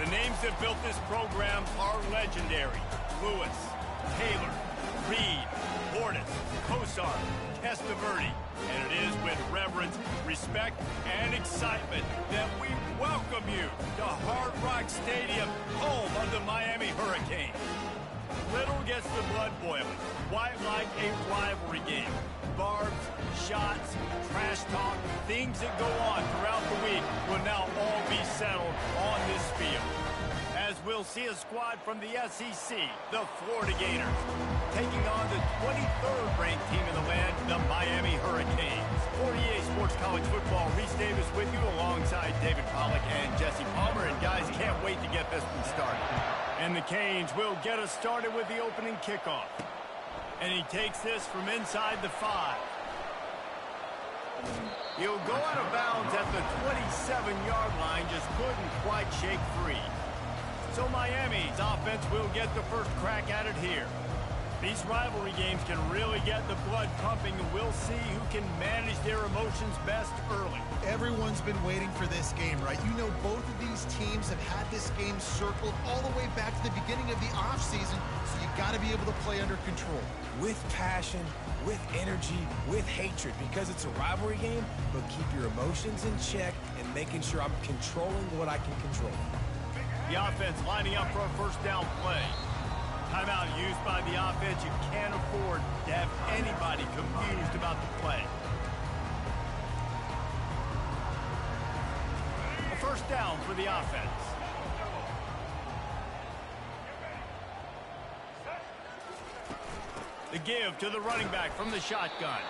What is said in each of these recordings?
The names that built this program are legendary. Lewis, Taylor, Reed, Portis, Kosar, Testaverde. And it is with reverence, respect, and excitement that we welcome you to Hard Rock Stadium, home of the Miami Hurricanes. Little gets the blood boiling, quite like a rivalry game. Barbs, shots, trash talk, things that go on throughout the week will now all be settled on this field. As we'll see a squad from the SEC, the Florida Gators, taking on the 23rd ranked team in the land, the Miami Hurricanes. 48 Sports College Football, Reese Davis with you alongside David Pollack and Jesse Palmer. And guys, can't wait to get this one started. And the Canes will get us started with the opening kickoff. And he takes this from inside the 5. He'll go out of bounds at the 27-yard line, just couldn't quite shake free. So Miami's offense will get the first crack at it here. These rivalry games can really get the blood pumping, and we'll see who can manage their emotions best early. Everyone's been waiting for this game, right? You know, both of these teams have had this game circled all the way back to the beginning of the offseason, so you've got to be able to play under control. With passion, with energy, with hatred, because it's a rivalry game, but keep your emotions in check and making sure I'm controlling what I can control. The offense lining up for a first down play. Timeout used by the offense. You can't afford to have anybody confused about the play. A first down for the offense. The give to the running back from the shotgun.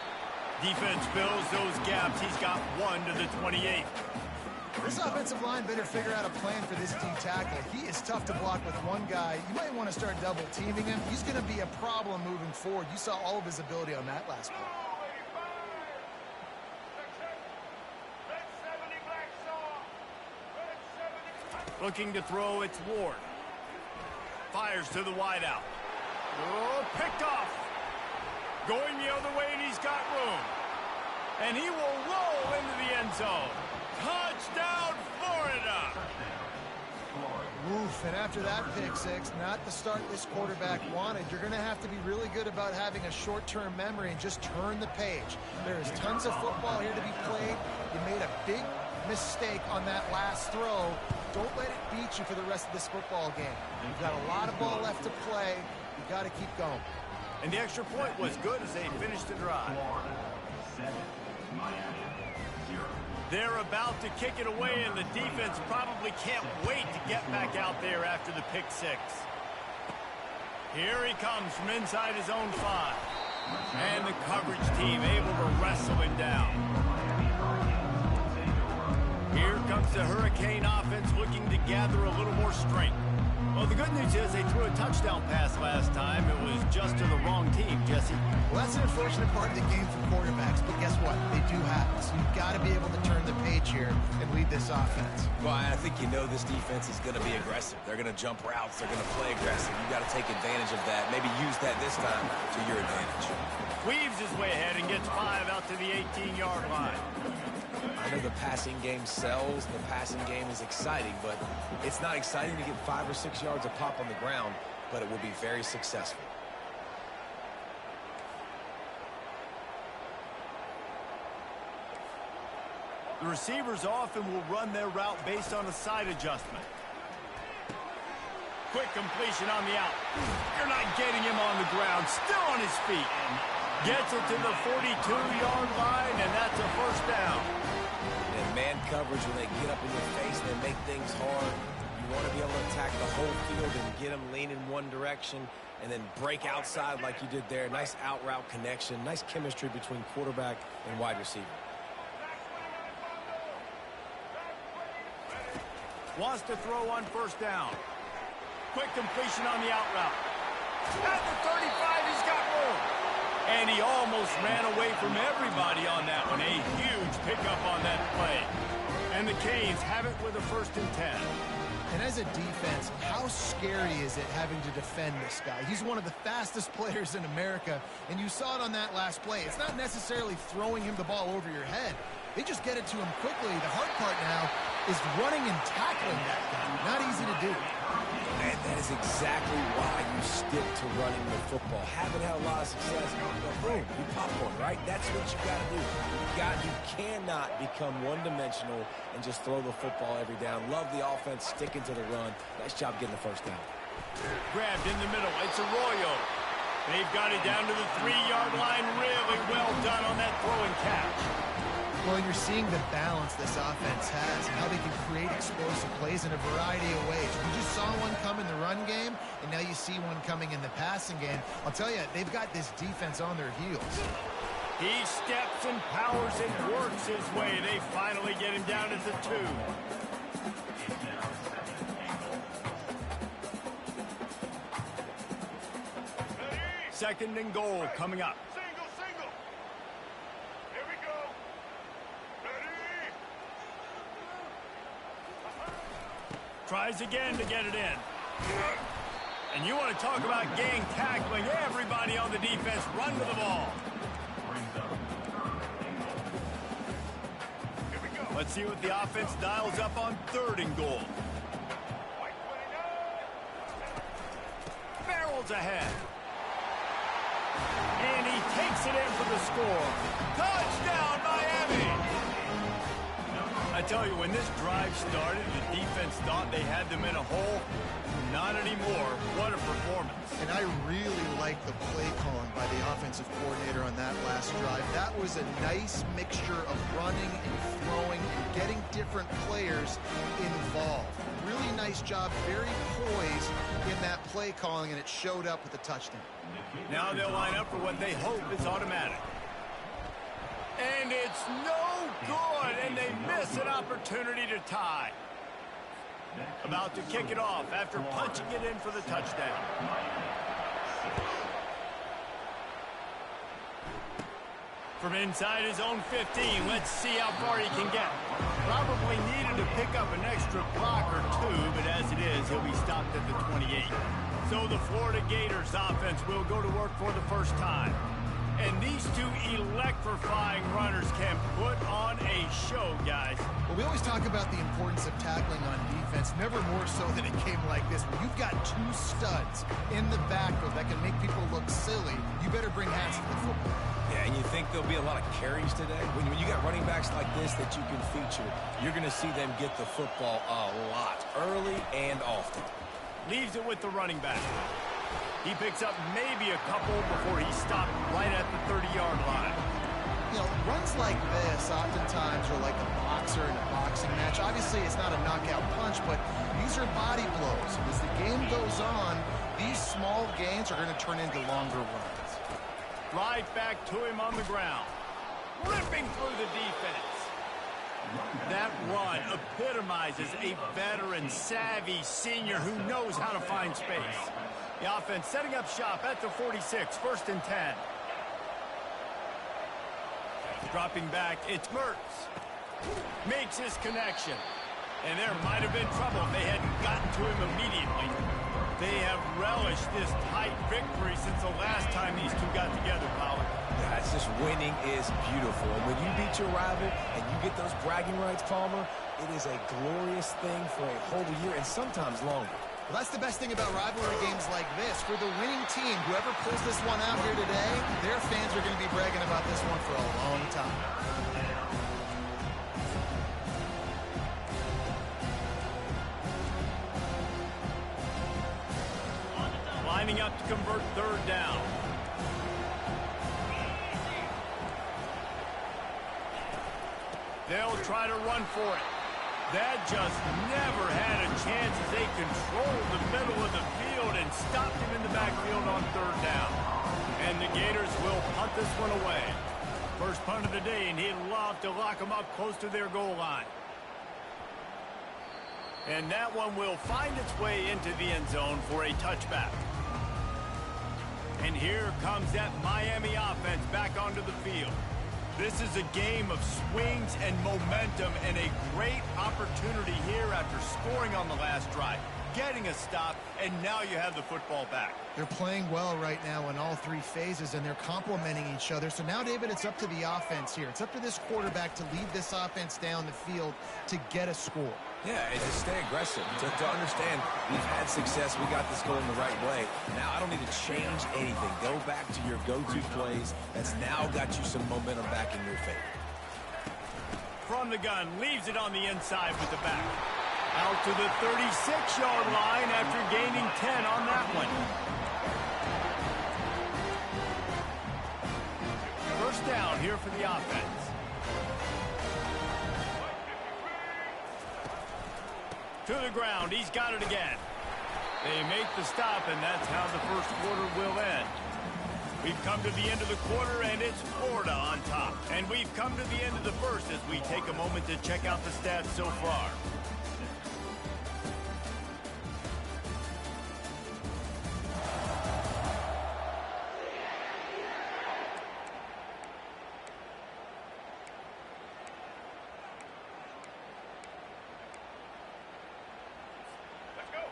Defense fills those gaps. He's got 1 to the 28. This offensive line better figure out a plan for this team tackle. He is tough to block with one guy. You might want to start double teaming him. He's going to be a problem moving forward. You saw all of his ability on that last play. Looking to throw, it's Ward. Fires to the wideout. Oh, picked off. Going the other way, and he's got room. And he will roll into the end zone. Touchdown, Florida! Oof, and after that pick six, not the start this quarterback wanted. You're going to have to be really good about having a short-term memory and just turn the page. There is tons of football here to be played. You made a big mistake on that last throw. Don't let it beat you for the rest of this football game. You've got a lot of ball left to play. You've got to keep going. And the extra point was good as they finished the drive. They're about to kick it away, and the defense probably can't wait to get back out there after the pick six. Here he comes from inside his own 5. And the coverage team able to wrestle him down. Here comes the Hurricane offense looking to gather a little more strength. Well, the good news is they threw a touchdown pass last time. It was just to the wrong team, Jesse. Well, that's an unfortunate part of the game for quarterbacks, but guess what? They do happen. So you've got to be able to turn the page here and lead this offense. Well, I think you know this defense is going to be aggressive. They're going to jump routes. They're going to play aggressive. You've got to take advantage of that. Maybe use that this time to your advantage. Weaves his way ahead and gets 5 out to the 18-yard line. I know the passing game sells, the passing game is exciting, but it's not exciting to get 5 or 6 yards of pop on the ground, but it will be very successful. The receivers often will run their route based on a side adjustment. Quick completion on the out. You're not getting him on the ground, still on his feet. Gets it to the 42-yard line, and that's a first down. And man coverage, when they get up in your face, they make things hard. You want to be able to attack the whole field and get them leaning one direction and then break outside like you did there. Nice out route connection, nice chemistry between quarterback and wide receiver. Wants to throw on first down. Quick completion on the out route. At the 35, he's got room. And he almost ran away from everybody on that one. A huge pickup on that play. And the Canes have it with a 1st and 10. And as a defense, how scary is it having to defend this guy? He's one of the fastest players in America, and you saw it on that last play. It's not necessarily throwing him the ball over your head. They just get it to him quickly. The hard part now is running and tackling that guy. Not easy to do. And that is exactly why you stick to running the football. Haven't had a lot of success. Boom, you pop one, right? That's what you got to do. You cannot become one-dimensional and just throw the football every down. Love the offense sticking to the run. Nice job getting the first down. Grabbed in the middle. It's Arroyo. They've got it down to the 3-yard line. Really well done on that throw and catch. Well, you're seeing the balance this offense has and how they can create explosive plays in a variety of ways. We just saw one come in the run game, and now you see one coming in the passing game. I'll tell you, they've got this defense on their heels. He steps and powers and works his way. They finally get him down at the 2. Second and goal coming up. Single. Here we go. Ready? Tries again to get it in. And you want to talk about gang tackling. Everybody on the defense run to the ball. Here we go. Let's see what the offense dials up on 3rd and goal. White 29. Barrels ahead. And he takes it in for the score. Touchdown, Miami! I tell you, when this drive started, the defense thought they had them in a hole. Not anymore. What a performance. And I really like the play calling by the offensive coordinator on that last drive. That was a nice mixture of running and throwing and getting different players involved. Really nice job, very poised in that play calling, and it showed up with a touchdown. Now they'll line up for what they hope is automatic. And it's no good, and they miss an opportunity to tie. About to kick it off after punching it in for the touchdown. From inside his own 15, let's see how far he can get. Probably needed to pick up an extra block or 2, but as it is, he'll be stopped at the 28. So the Florida Gators offense will go to work for the first time. And these two electrifying runners can put on a show, guys. Well, we always talk about the importance of tackling on defense, never more so than a game like this. When you've got 2 studs in the backfield that can make people look silly, you better bring hats to the football. Yeah, and you think there'll be a lot of carries today? When you got running backs like this that you can feature, you're going to see them get the football a lot, early and often. Leaves it with the running back. He picks up maybe a couple before he's stopped right at the 30-yard line. You know, runs like this oftentimes are like a boxer in a boxing match. Obviously, it's not a knockout punch, but these are body blows. As the game goes on, these small gains are going to turn into longer runs. Right back to him on the ground. Ripping through the defense. That run epitomizes a veteran, savvy senior who knows how to find space. The offense setting up shop at the 46, 1st and 10. Dropping back, it's Mertz. Makes his connection. And there might have been trouble if they hadn't gotten to him immediately. They have relished this tight victory since the last time these two got together, Pollard. Yeah, it's just winning is beautiful. And when you beat your rival and you get those bragging rights, Palmer, it is a glorious thing for a whole year and sometimes longer. Well, that's the best thing about rivalry games like this. For the winning team, whoever pulls this one out here today, their fans are going to be bragging about this one for a long time. Lining up to convert 3rd down. They'll try to run for it. That just never had a chance as they controlled the middle of the field and stopped him in the backfield on 3rd down. And the Gators will punt this one away. First punt of the day, and he'd love to lock them up close to their goal line. And that one will find its way into the end zone for a touchback. And here comes that Miami offense back onto the field. This is a game of swings and momentum and a great opportunity here after scoring on the last drive. getting a stop, and now you have the football back. They're playing well right now in all three phases, and they're complementing each other. So now, David, it's up to the offense here. It's up to this quarterback to lead this offense down the field to get a score. Yeah, and to stay aggressive, to understand we've had success, we got this going the right way. Now I don't need to change anything. Go back to your go-to plays. That's now got you some momentum back in your favor. From the gun, leaves it on the inside with the back. Out to the 36-yard line after gaining 10 on that one. First down here for the offense. To the ground, he's got it again. They make the stop, and that's how the first quarter will end. We've come to the end of the quarter, and it's Florida on top. And we've come to the end of the first as we take a moment to check out the stats so far.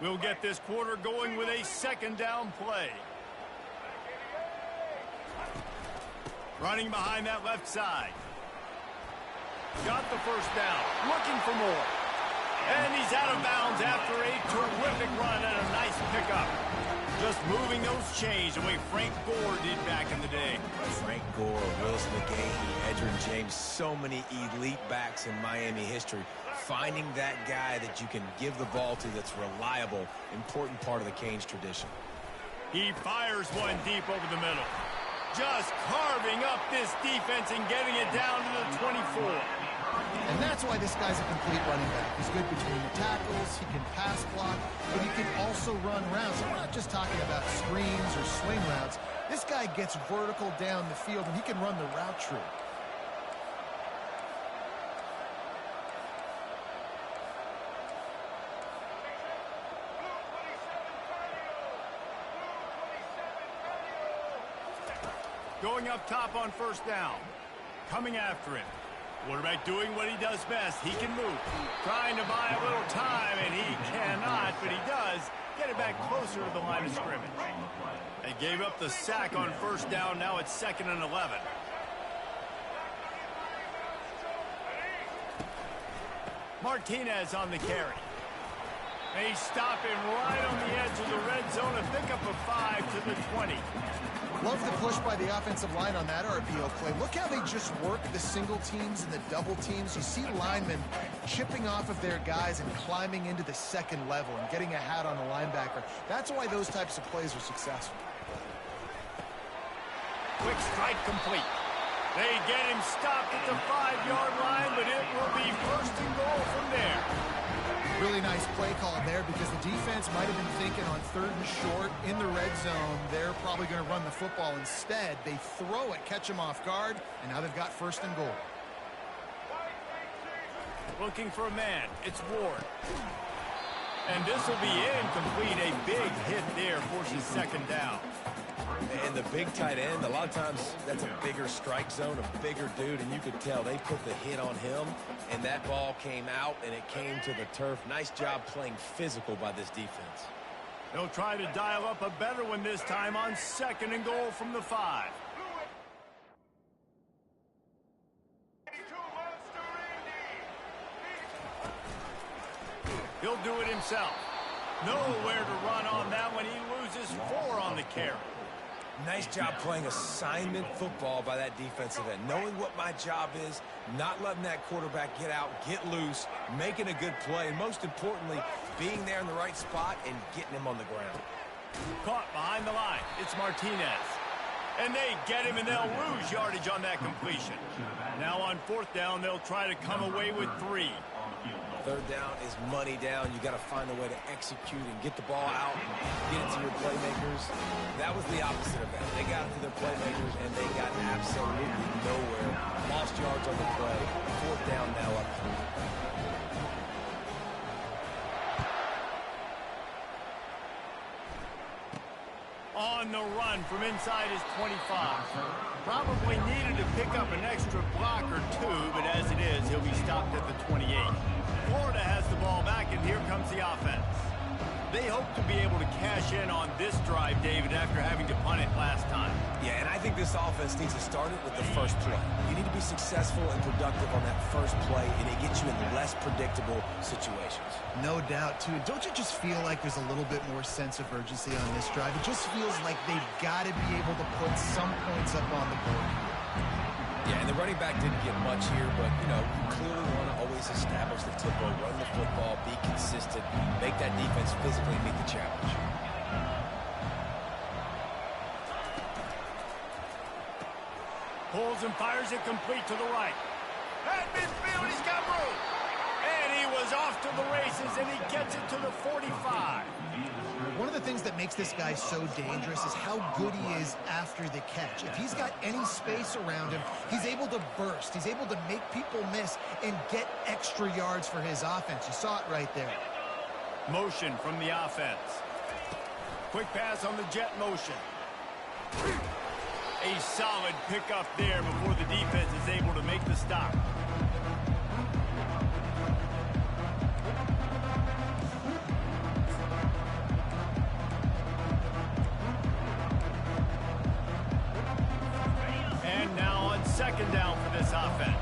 We'll get this quarter going with a second down play. Running behind that left side. Got the first down. Looking for more. And he's out of bounds after a terrific run and a nice pickup. Just moving those chains the way Frank Gore did back in the day. Frank Gore, Willis McGahee, Edgerrin James, so many elite backs in Miami history. Finding that guy that you can give the ball to that's reliable, important part of the Canes tradition. He fires one deep over the middle. Just carving up this defense and getting it down to the 24. And that's why this guy's a complete running back. He's good between the tackles, he can pass block, but he can also run routes. So we're not just talking about screens or swing routes. This guy gets vertical down the field, and he can run the route tree. Going up top on first down. Coming after him. Quarterback doing what he does best. He can move. Trying to buy a little time, and he cannot, but he does get it back closer to the line of scrimmage. They gave up the sack on first down. Now it's 2nd and 11. Martinez on the carry. They stop him right on the edge of the red zone. A pickup of 5 to the 20. Love the push by the offensive line on that RPO play. Look how they just work the single teams and the double teams. You see linemen chipping off of their guys and climbing into the second level and getting a hat on the linebacker. That's why those types of plays are successful. Quick strike complete. They get him stopped at the 5-yard line, but it will be 1st and goal from there. Really nice play call there because the defense might have been thinking on 3rd and short in the red zone. They're probably going to run the football. Instead, they throw it, catch him off guard, and now they've got 1st and goal. Looking for a man. It's Ward. And this will be incomplete. A big hit there forces 2nd down. And the big tight end, a lot of times that's a bigger strike zone, a bigger dude, and you could tell they put the hit on him, and that ball came out, and it came to the turf. Nice job playing physical by this defense. They'll try to dial up a better one this time on 2nd and goal from the 5. He'll do it himself. Nowhere to run on that one. He loses 4 on the carry. Nice job playing assignment football by that defensive end. Knowing what my job is, not letting that quarterback get out, get loose, making a good play, and most importantly, being there in the right spot and getting him on the ground. Caught behind the line. It's Martinez. And they get him, and they'll lose yardage on that completion. Now on 4th down, they'll try to come away with 3. 3rd down is money down. You got to find a way to execute and get the ball out and get it to your playmakers. That was the opposite of that. They got it to their playmakers, and they got absolutely nowhere. Lost yards on the play. 4th down now up 3. On the run from inside his 25. Probably needed to pick up an extra block or 2, but as it is, he'll be stopped at the 28. Florida has the ball back, and here comes the offense. They hope to be able to cash in on this drive, David, after having to punt it last time. Yeah, and I think this offense needs to start it with the first play. You need to be successful and productive on that first play, and it gets you in less predictable situations. No doubt, too. Don't you just feel like there's a little bit more sense of urgency on this drive? It just feels like they've got to be able to put some points up on the board. Yeah, and the running back didn't get much here, but, you know, you clearly want to always establish the tempo, run the football, be consistent, make that defense physically meet the challenge. Pulls and fires it complete to the right. At midfield, he's got room. And he was off to the races, and he gets it to the 45. One of the things that makes this guy so dangerous is how good he is after the catch. If he's got any space around him, he's able to burst. He's able to make people miss and get extra yards for his offense. You saw it right there. Motion from the offense. Quick pass on the jet motion. A solid pickup there before the defense is able to make the stop. And now on second down for this offense.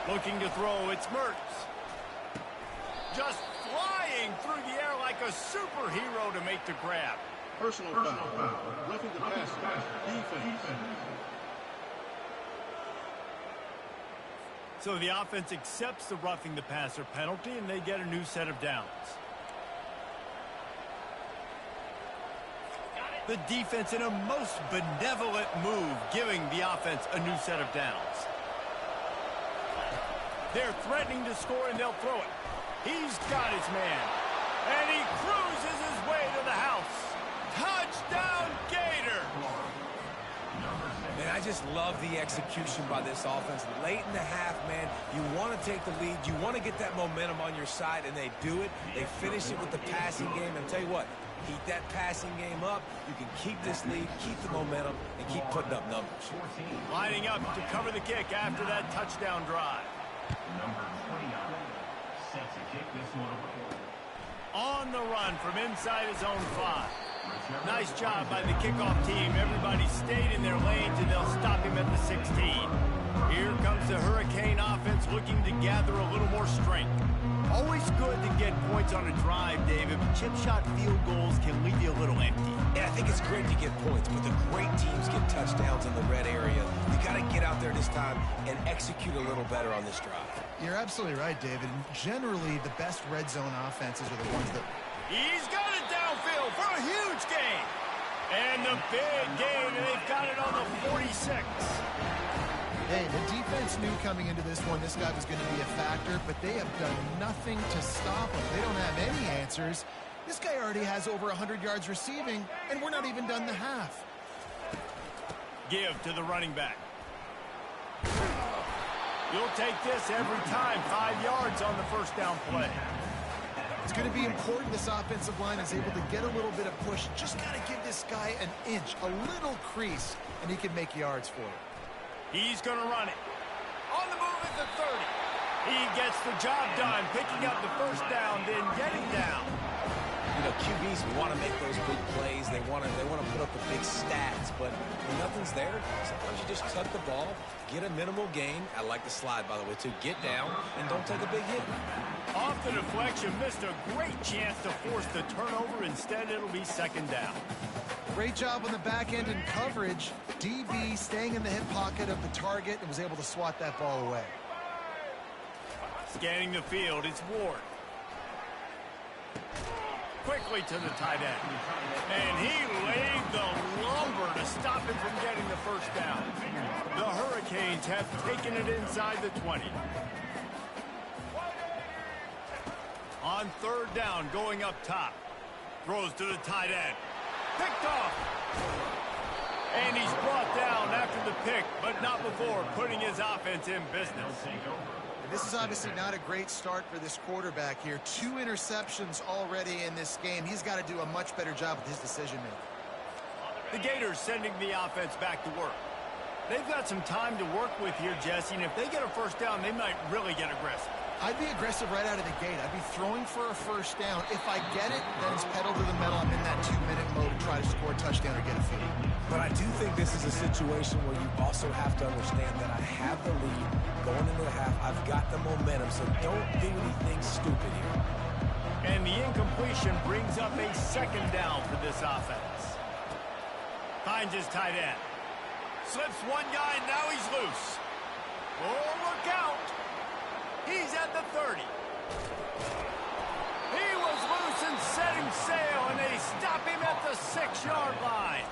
Looking to throw, it's Mertz. Just flying through the air like a superhero to make the grab. Personal foul. Roughing the passer. Defense. So the offense accepts the roughing the passer penalty, and they get a new set of downs. The defense in a most benevolent move, giving the offense a new set of downs. They're threatening to score, and they'll throw it. He's got his man, and he cruises his way to the house. Touchdown, Gator! Man, I just love the execution by this offense. Late in the half, man, you want to take the lead. You want to get that momentum on your side, and they do it. They finish it with the passing game. And I'll tell you what, keep that passing game up. You can keep this lead, keep the momentum, and keep putting up numbers. Lining up to cover the kick after that touchdown drive. Number 29 set to kick this one away. On the run from inside his own 5. Nice job by the kickoff team. Everybody stayed in their lanes, and they'll stop him at the 16. Here comes the Hurricane offense looking to gather a little more strength. Always good to get points on a drive, David, but chip shot field goals can leave you a little empty. Yeah, I think it's great to get points, but the great teams get touchdowns in the red area. You got to get out there this time and execute a little better on this drive. You're absolutely right, David. And generally, the best red zone offenses are the ones that... He's got it downfield for a huge gain. And the big gain, and they've got it on the 46. Hey, the defense knew coming into this one this guy was going to be a factor, but they have done nothing to stop him. They don't have any answers. This guy already has over 100 yards receiving, and we're not even done the half. Give to the running back. You'll take this every time. 5 yards on the first down play. It's going to be important this offensive line is able to get a little bit of push. Just got to give this guy an inch, a little crease, and he can make yards for it. He's going to run it. On the move at the 30. He gets the job done, picking up the first down, then getting down. You know, QBs want to make those big plays. They want to put up the big stats, but when nothing's there, sometimes you just tuck the ball, get a minimal gain. I like the slide, by the way, too. Get down and don't take a big hit. Off the deflection, missed a great chance to force the turnover. Instead, it'll be second down. Great job on the back end in coverage. DB staying in the hip pocket of the target and was able to swat that ball away. Scanning the field, it's Ward. Quickly to the tight end. And he laid the lumber to stop him from getting the first down. The Hurricanes have taken it inside the 20. On third down, going up top. Throws to the tight end. Picked off. And he's brought down after the pick, but not before putting his offense in business. This is obviously not a great start for this quarterback here. 2 interceptions already in this game. He's got to do a much better job with his decision-making. The Gators sending the offense back to work. They've got some time to work with here, Jesse, and if they get a first down, they might really get aggressive. I'd be aggressive right out of the gate. I'd be throwing for a first down. If I get it, then it's pedal to the metal. I'm in that 2-minute mode to try to score a touchdown or get a field. But I do think this is a situation where you also have to understand that I have the lead going into the half. I've got the momentum, so don't do anything stupid here. And the incompletion brings up a second down for this offense. Finds his tight end. Slips one guy, and now he's loose. Oh, look out. He's at the 30. He was loose and setting sail, and they stop him at the 6-yard line.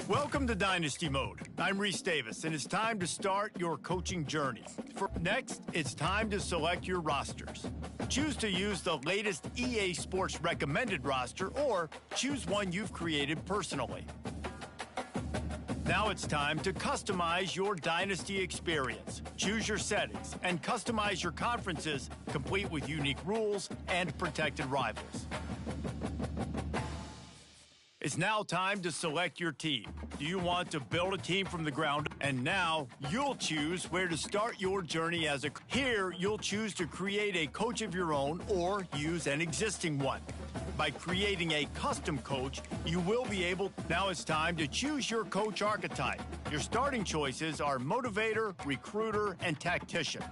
Welcome to Dynasty Mode. I'm Reese Davis, and it's time to start your coaching journey. Next, it's time to select your rosters. Choose to use the latest EA Sports recommended roster, or choose one you've created personally. Now it's time to customize your Dynasty experience. Choose your settings and customize your conferences, complete with unique rules and protected rivals. It's now time to select your team. Do you want to build a team from the ground? And now you'll choose where to start your journey as a... Here, you'll choose to create a coach of your own or use an existing one. By creating a custom coach, you will be able... Now it's time to choose your coach archetype. Your starting choices are motivator, recruiter, and tactician.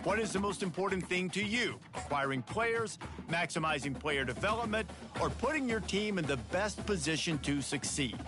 What is the most important thing to you? Acquiring players, maximizing player development, or putting your team in the best position to succeed?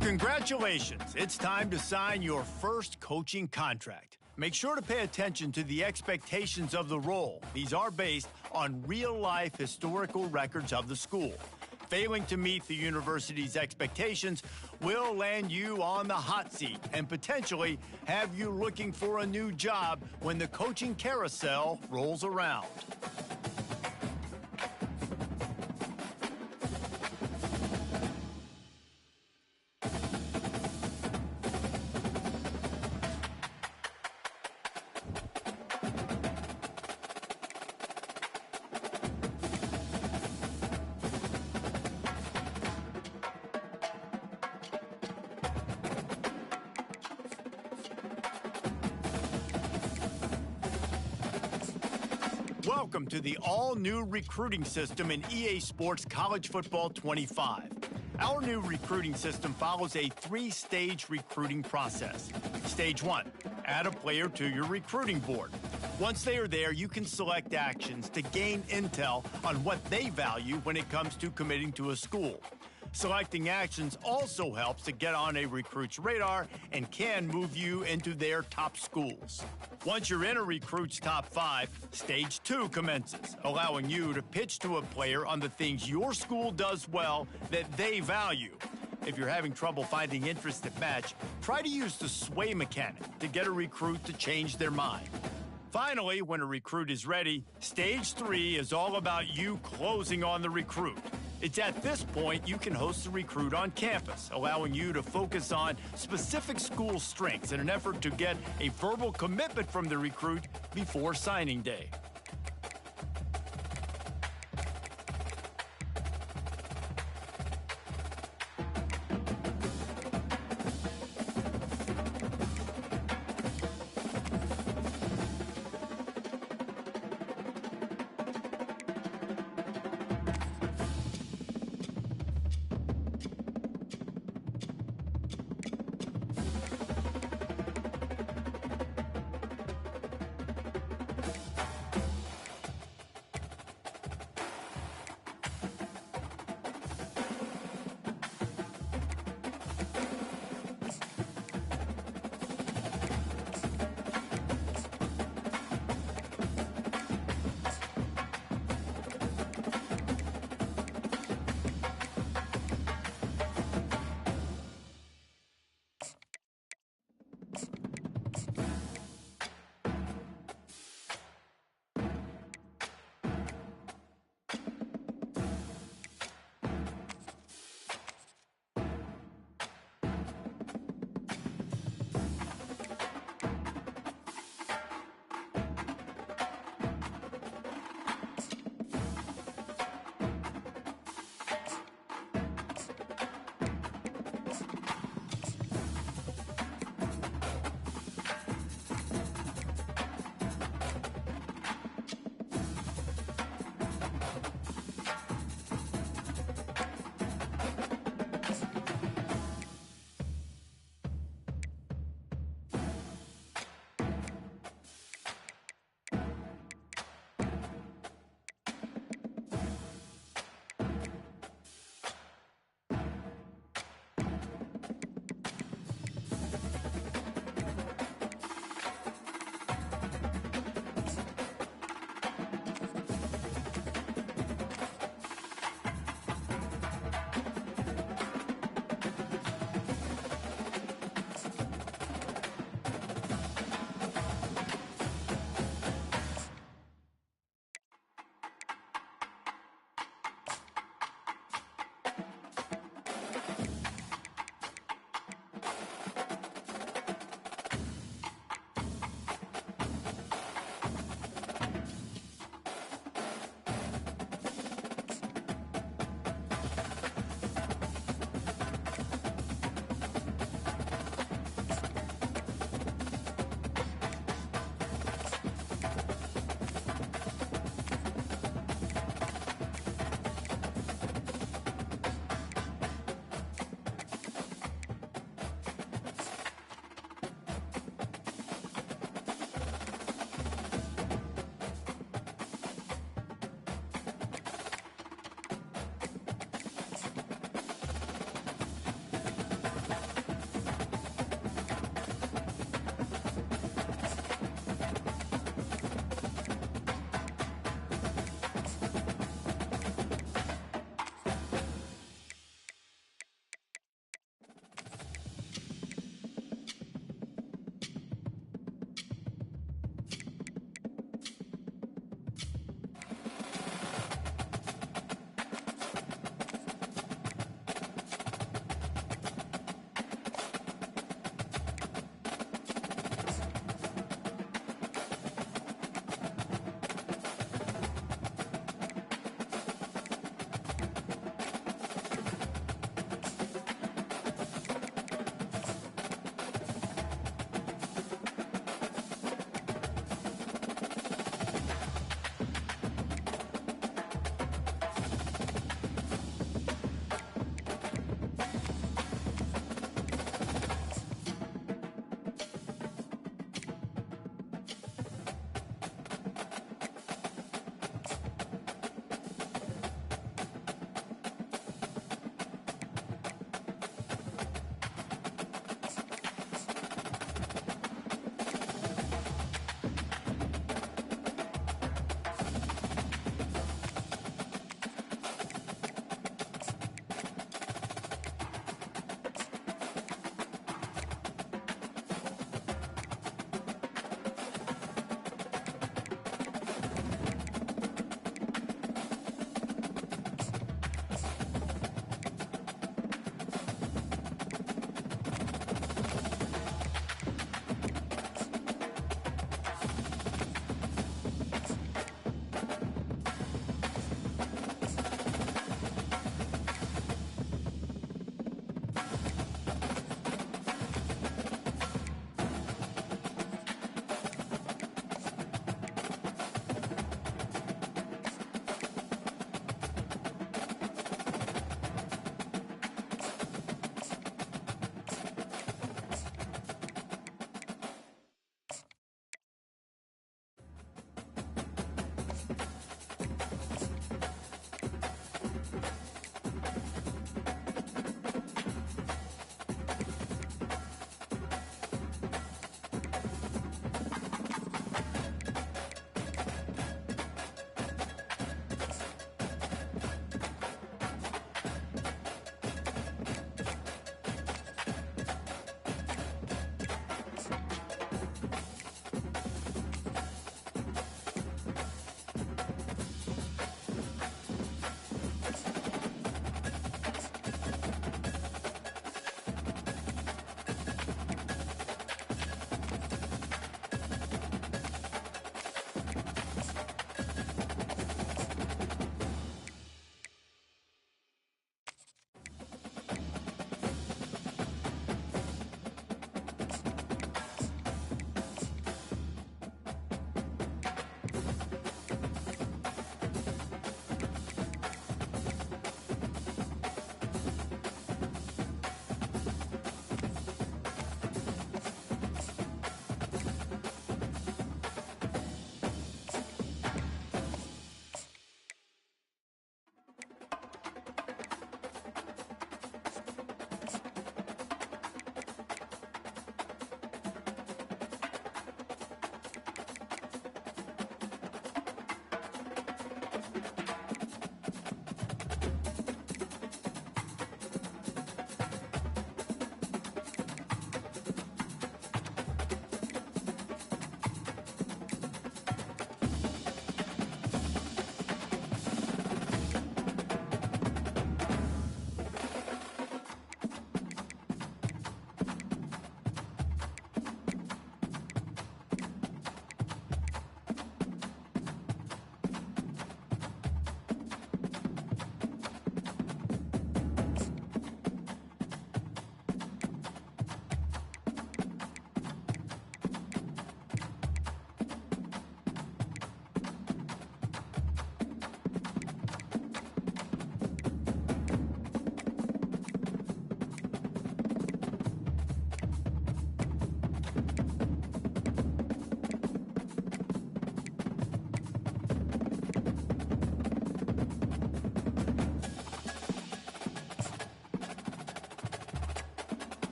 Congratulations, it's time to sign your first coaching contract. Make sure to pay attention to the expectations of the role. These are based on real-life historical records of the school. Failing to meet the university's expectations will land you on the hot seat and potentially have you looking for a new job when the coaching carousel rolls around. Welcome to the all-new recruiting system in EA Sports College Football 25. Our new recruiting system follows a three-stage recruiting process. Stage 1, add a player to your recruiting board. Once they are there, you can select actions to gain intel on what they value when it comes to committing to a school. Selecting actions also helps to get on a recruit's radar and can move you into their top schools. Once you're in a recruit's top 5, Stage 2 commences, allowing you to pitch to a player on the things your school does well that they value. If you're having trouble finding interest that match, try to use the sway mechanic to get a recruit to change their mind. Finally, when a recruit is ready, Stage 3 is all about you closing on the recruit. It's at this point you can host the recruit on campus, allowing you to focus on specific school strengths in an effort to get a verbal commitment from the recruit before signing day.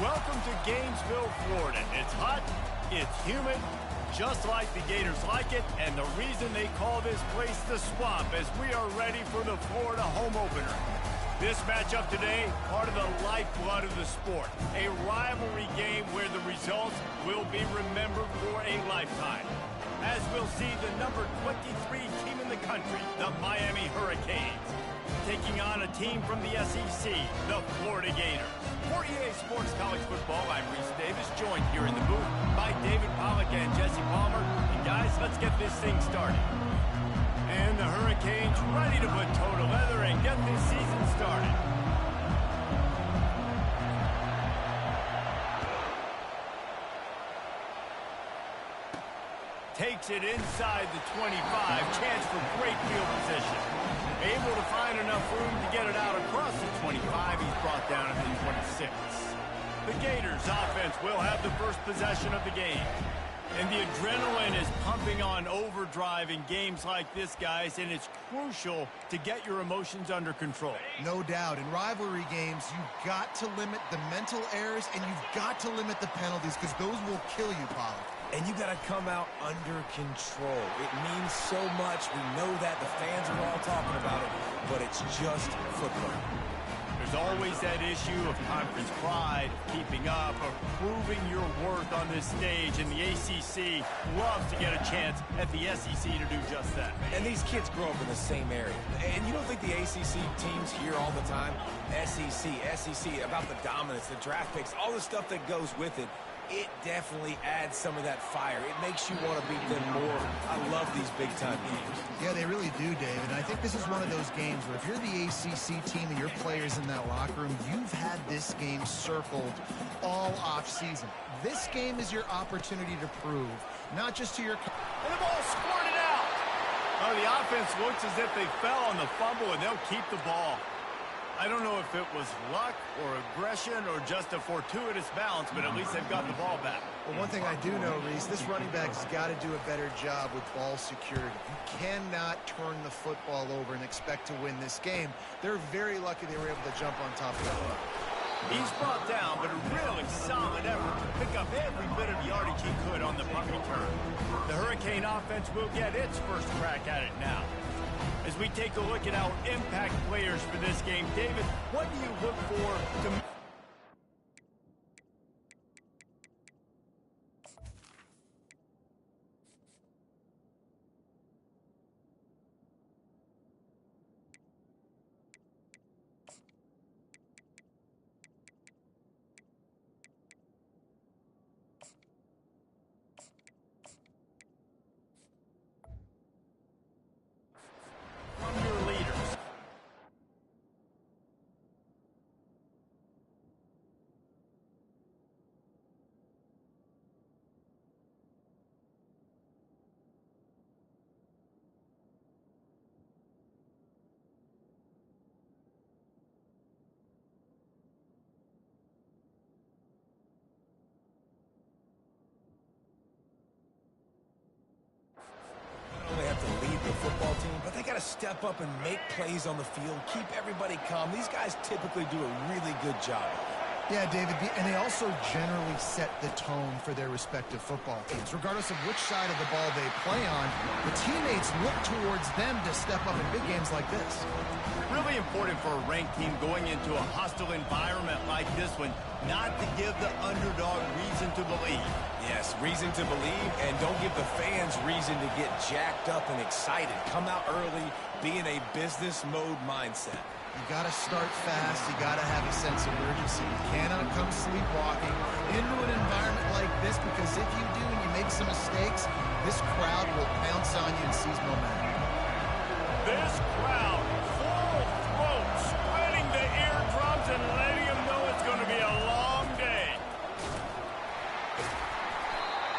Welcome to Gainesville, Florida. It's hot, it's humid, just like the Gators like it, and the reason they call this place the Swamp as we are ready for the Florida home opener. This matchup today, part of the lifeblood of the sport. A rivalry game where the results will be remembered for a lifetime. As we'll see the number 23 team in the country, the Miami Hurricanes, taking on a team from the SEC, the Florida Gators. For EA Sports College Football, I'm Reese Davis, joined here in the booth by David Pollack and Jesse Palmer. And guys, let's get this thing started. And the Hurricanes ready to put toe to leather and get this season started. Takes it inside the 25, chance for great field position. Able to find enough room to get it out across the 25. He's brought down at the 26. The Gators offense will have the first possession of the game. And the adrenaline is pumping on overdrive in games like this, guys, and it's crucial to get your emotions under control. No doubt. In rivalry games, you've got to limit the mental errors, and you've got to limit the penalties, because those will kill you, Pollard. And you got to come out under control. It means so much. We know that. The fans are all talking about it, but it's just football. There's always that issue of conference pride, of keeping up, of proving your worth on this stage, and the ACC loves to get a chance at the SEC to do just that. And these kids grow up in the same area. And you don't think the ACC teams hear all the time, SEC, about the dominance, the draft picks, all the stuff that goes with it. It definitely adds some of that fire. It makes you want to beat them more. I love these big-time games. Yeah, they really do, David. I think this is one of those games where if you're the ACC team and your players in that locker room, you've had this game circled all off-season. This game is your opportunity to prove, not just to your... And the ball squirted out! Oh, the offense looks as if they fell on the fumble, and they'll keep the ball. I don't know if it was luck or aggression or just a fortuitous bounce, but at least they've got the ball back. Well, one thing I do know, Reese, this running back's got to do a better job with ball security. You cannot turn the football over and expect to win this game. They're very lucky they were able to jump on top of that run. He's brought down, but a really solid effort to pick up every bit of yardage he could on the punt return. The Hurricane offense will get its first crack at it now. As we take a look at our impact players for this game, David, what do you look for to... football team, but they got to step up and make plays on the field, keep everybody calm. These guys typically do a really good job. Yeah, David, and they also generally set the tone for their respective football teams. Regardless of which side of the ball they play on, the teammates look towards them to step up in big games like this. Really important for a ranked team going into a hostile environment like this one, not to give the underdog reason to believe. Yes, reason to believe, and don't give the fans reason to get jacked up and excited. Come out early, be in a business mode mindset. You got to start fast. You got to have a sense of urgency. You cannot come sleepwalking into an environment like this, because if you do and you make some mistakes, this crowd will pounce on you and seize momentum. This crowd, full throat, spreading the eardrums and letting them know it's going to be a long day.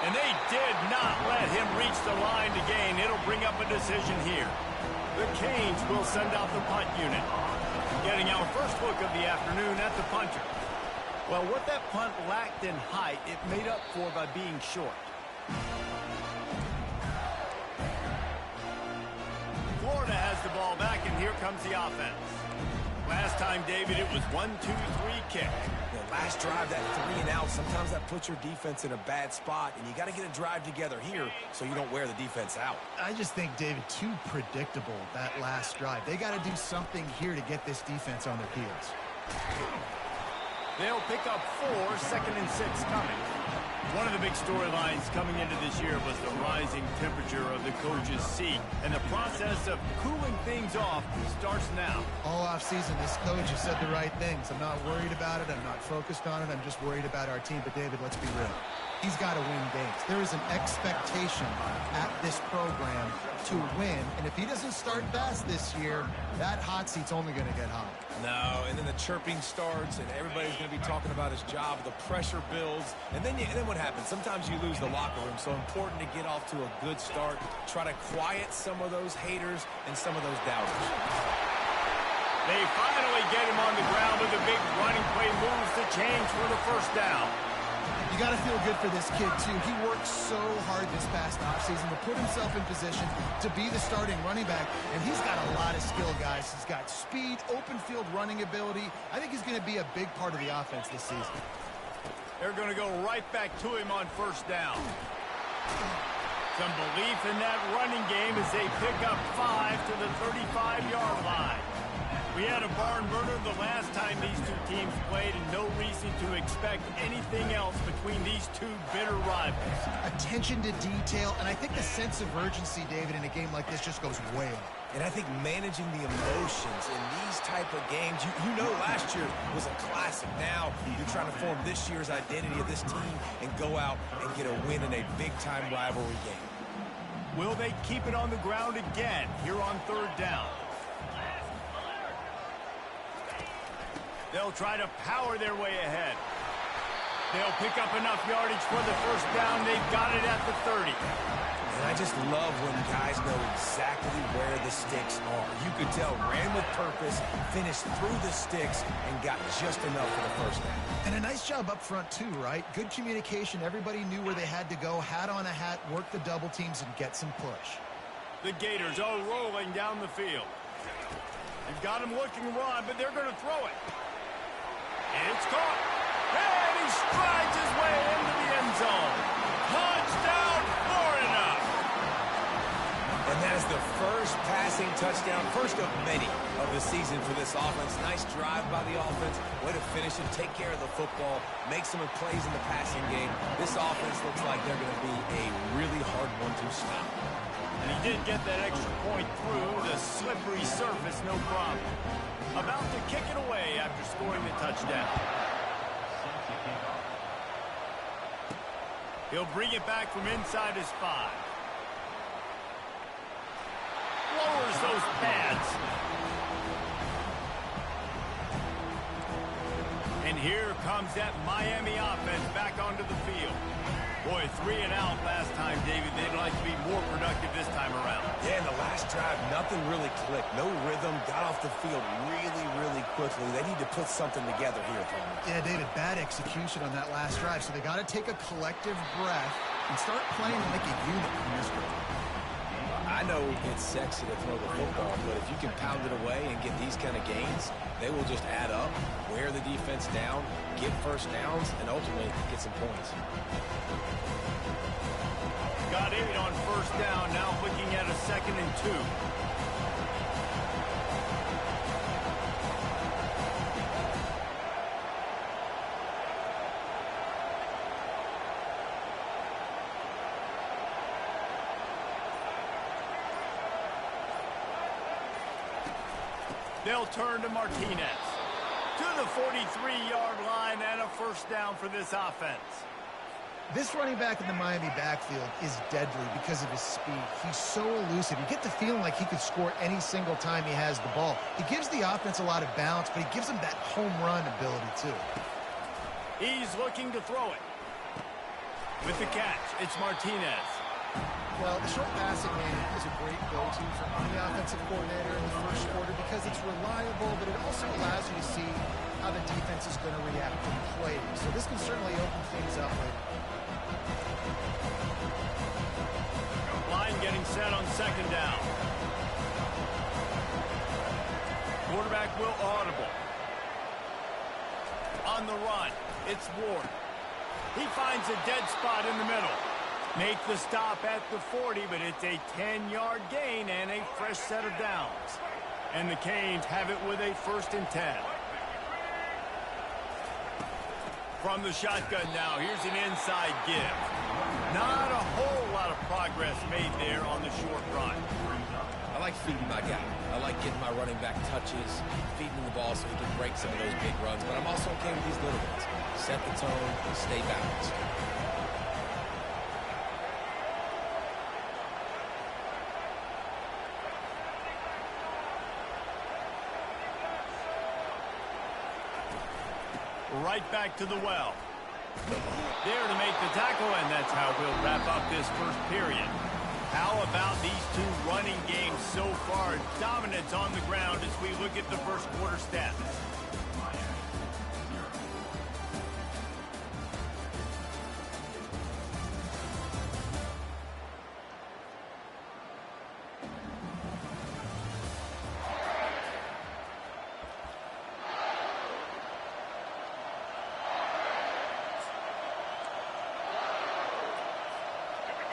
And they did not let him reach the line to gain. It'll bring up a decision here. The Canes will send out the punt unit. Getting our first look of the afternoon at the punter. Well, what that punt lacked in height, it made up for by being short. Florida has the ball back, and here comes the offense. Last time, David, it was 1-2-3 kick. Last drive, that 3 and out, sometimes that puts your defense in a bad spot, and you got to get a drive together here so you don't wear the defense out. I just think, David, too predictable, that last drive. They got to do something here to get this defense on their heels. They'll pick up 4, 2nd and 6 coming. One of the big storylines coming into this year was the rising temperature of the coach's seat, and the process of cooling things off starts now. All offseason, this coach has said the right things. I'm not worried about it. I'm not focused on it. I'm just worried about our team. But, David, let's be real. He's got to win games. There is an expectation at this program to win, and if he doesn't start fast this year, that hot seat's only going to get hot. No, and then the chirping starts, and everybody's going to be talking about his job. The pressure builds, and then what happens? Sometimes you lose the locker room, so important to get off to a good start. Try to quiet some of those haters and some of those doubters. They finally get him on the ground with a big running play moves the change for the first down. You got to feel good for this kid, too. He worked so hard this past offseason to put himself in position to be the starting running back, and he's got a lot of skill, guys. He's got speed, open field running ability. I think he's going to be a big part of the offense this season. They're going to go right back to him on first down. Some belief in that running game as they pick up 5 to the 35-yard line. We had a barn burner the last time these two teams played, and no reason to expect anything else between these two bitter rivals. Attention to detail, and I think the sense of urgency, David, in a game like this just goes way up. And I think managing the emotions in these type of games, you know last year was a classic. Now you're trying to form this year's identity of this team and go out and get a win in a big-time rivalry game. Will they keep it on the ground again here on third down? They'll try to power their way ahead. They'll pick up enough yardage for the first down. They've got it at the 30. And I just love when guys know exactly where the sticks are. You could tell, ran with purpose, finished through the sticks, and got just enough for the first down. And a nice job up front, too, right? Good communication. Everybody knew where they had to go. Hat on a hat, work the double teams, and get some push. The Gators are rolling down the field. They've got him looking wrong, but they're going to throw it. And it's caught. And he strides his way into the end zone. Touchdown, Florida. And that is the first passing touchdown, first of many of the season for this offense. Nice drive by the offense. Way to finish it, take care of the football, make some plays in the passing game. This offense looks like they're going to be a really hard one to stop. And he did get that extra point through the slippery surface, no problem. About to kick it away after scoring the touchdown. He'll bring it back from inside his 5. Lowers those pads. And here comes that Miami offense back onto the field. Boy, 3 and out last time, David. They'd like to be more productive this time around. Yeah, in the last drive, nothing really clicked. No rhythm, got off the field really quickly. They need to put something together here, Tony. Yeah, David, bad execution on that last drive. So they got to take a collective breath and start playing like a unit from this group. I know it's sexy to throw the football, but if you can pound it away and get these kind of gains, they will just add up, wear the defense down, get first downs, and ultimately get some points. Got 8 on first down, now looking at a 2nd and 2. They'll turn to Martinez. To the 43-yard line and a first down for this offense. This running back in the Miami backfield is deadly because of his speed. He's so elusive. You get the feeling like he could score any single time he has the ball. He gives the offense a lot of balance, but he gives them that home run ability, too. He's looking to throw it. With the catch, it's Martinez. Well, the short passing game is a great go-to for any offensive coordinator in the first quarter because it's reliable, but it also allows you to see how the defense is going to react in plays. So this can certainly open things up later. Line getting set on 2nd down. Quarterback will audible. On the run, it's Ward. He finds a dead spot in the middle. Make the stop at the 40, but it's a 10-yard gain and a fresh set of downs. And the Canes have it with a 1st and 10. From the shotgun now, here's an inside give. Not a whole lot of progress made there on the short run. I like feeding my guy. I like getting my running back touches, feeding him the ball so he can break some of those big runs. But I'm also okay with these little ones. Set the tone and stay balanced. Right back to the well. There to make the tackle, and that's how we'll wrap up this first period. How about these two running games so far? Dominance on the ground as we look at the first quarter stats.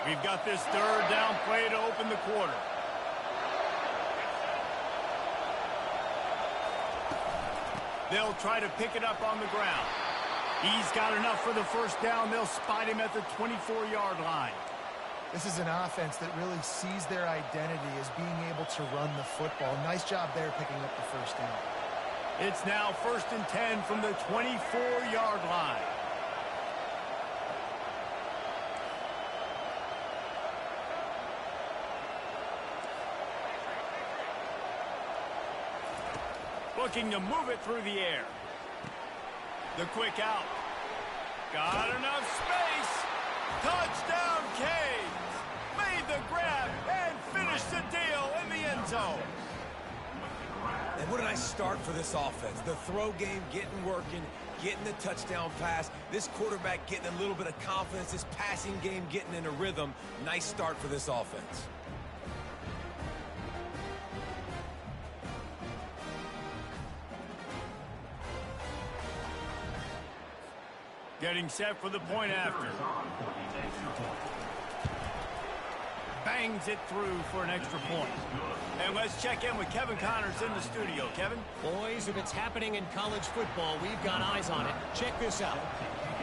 We've got this 3rd down play to open the quarter. They'll try to pick it up on the ground. He's got enough for the 1st down. They'll spot him at the 24-yard line. This is an offense that really sees their identity as being able to run the football. Nice job there picking up the 1st down. It's now 1st and 10 from the 24-yard line. Looking to move it through the air. The quick out. Got enough space. Touchdown, Canes. Made the grab and finished the deal in the end zone. And what a nice start for this offense. The throw game getting working, getting the touchdown pass. This quarterback getting a little bit of confidence. This passing game getting in a rhythm. Nice start for this offense. Getting set for the point after. Bangs it through for an extra point. And let's check in with Kevin Connors in the studio. Kevin? Boys, if it's happening in college football, we've got eyes on it. Check this out.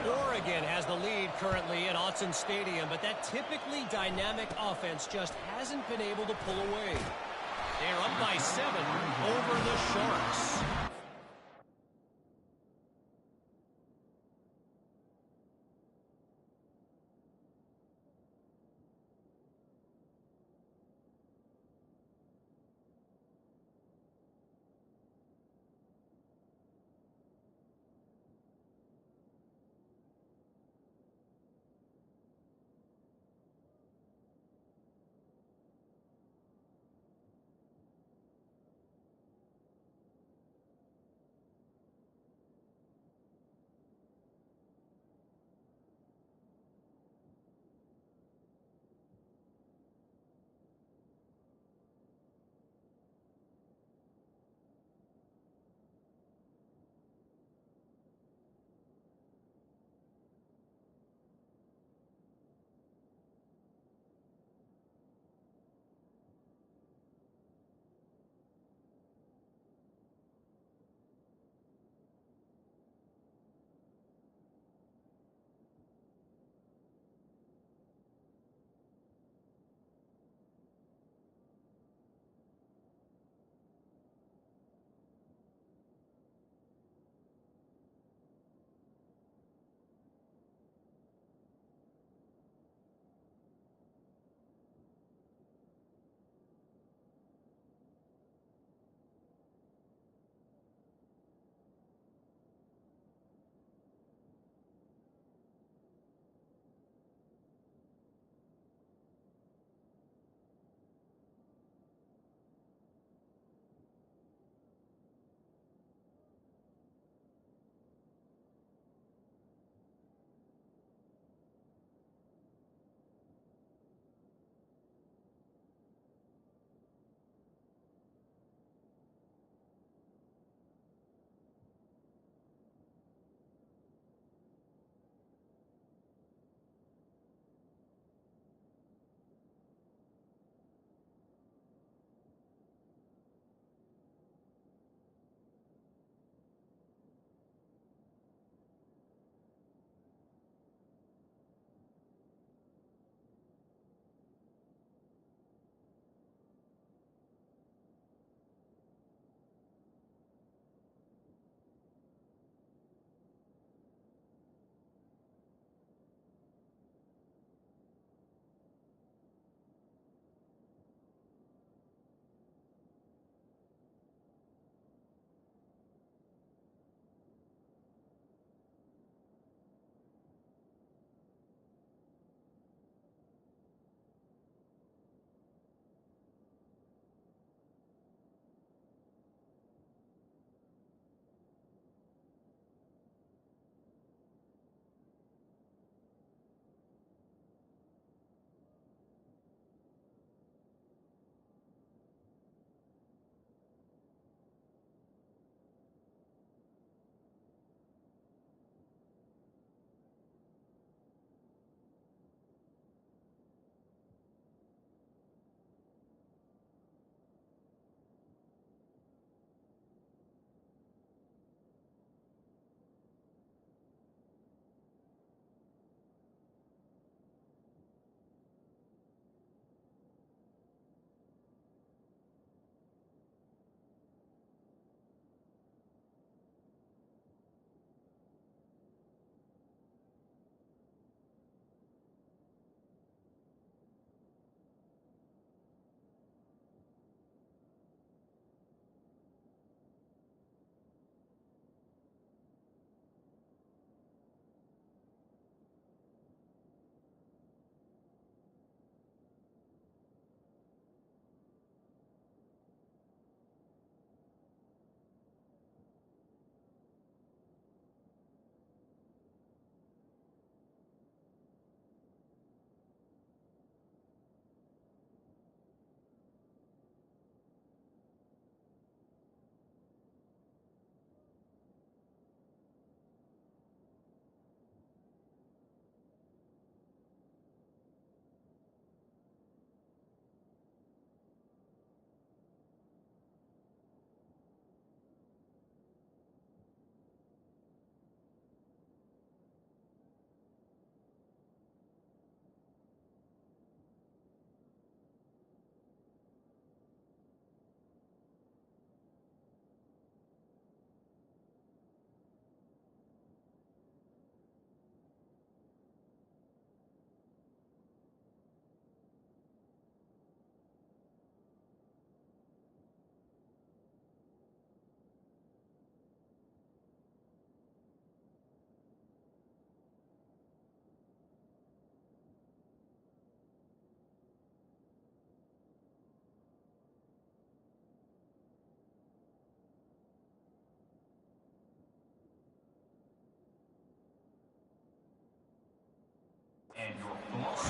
Oregon has the lead currently at Autzen Stadium, but that typically dynamic offense just hasn't been able to pull away. They're up by 7 over the Sharks.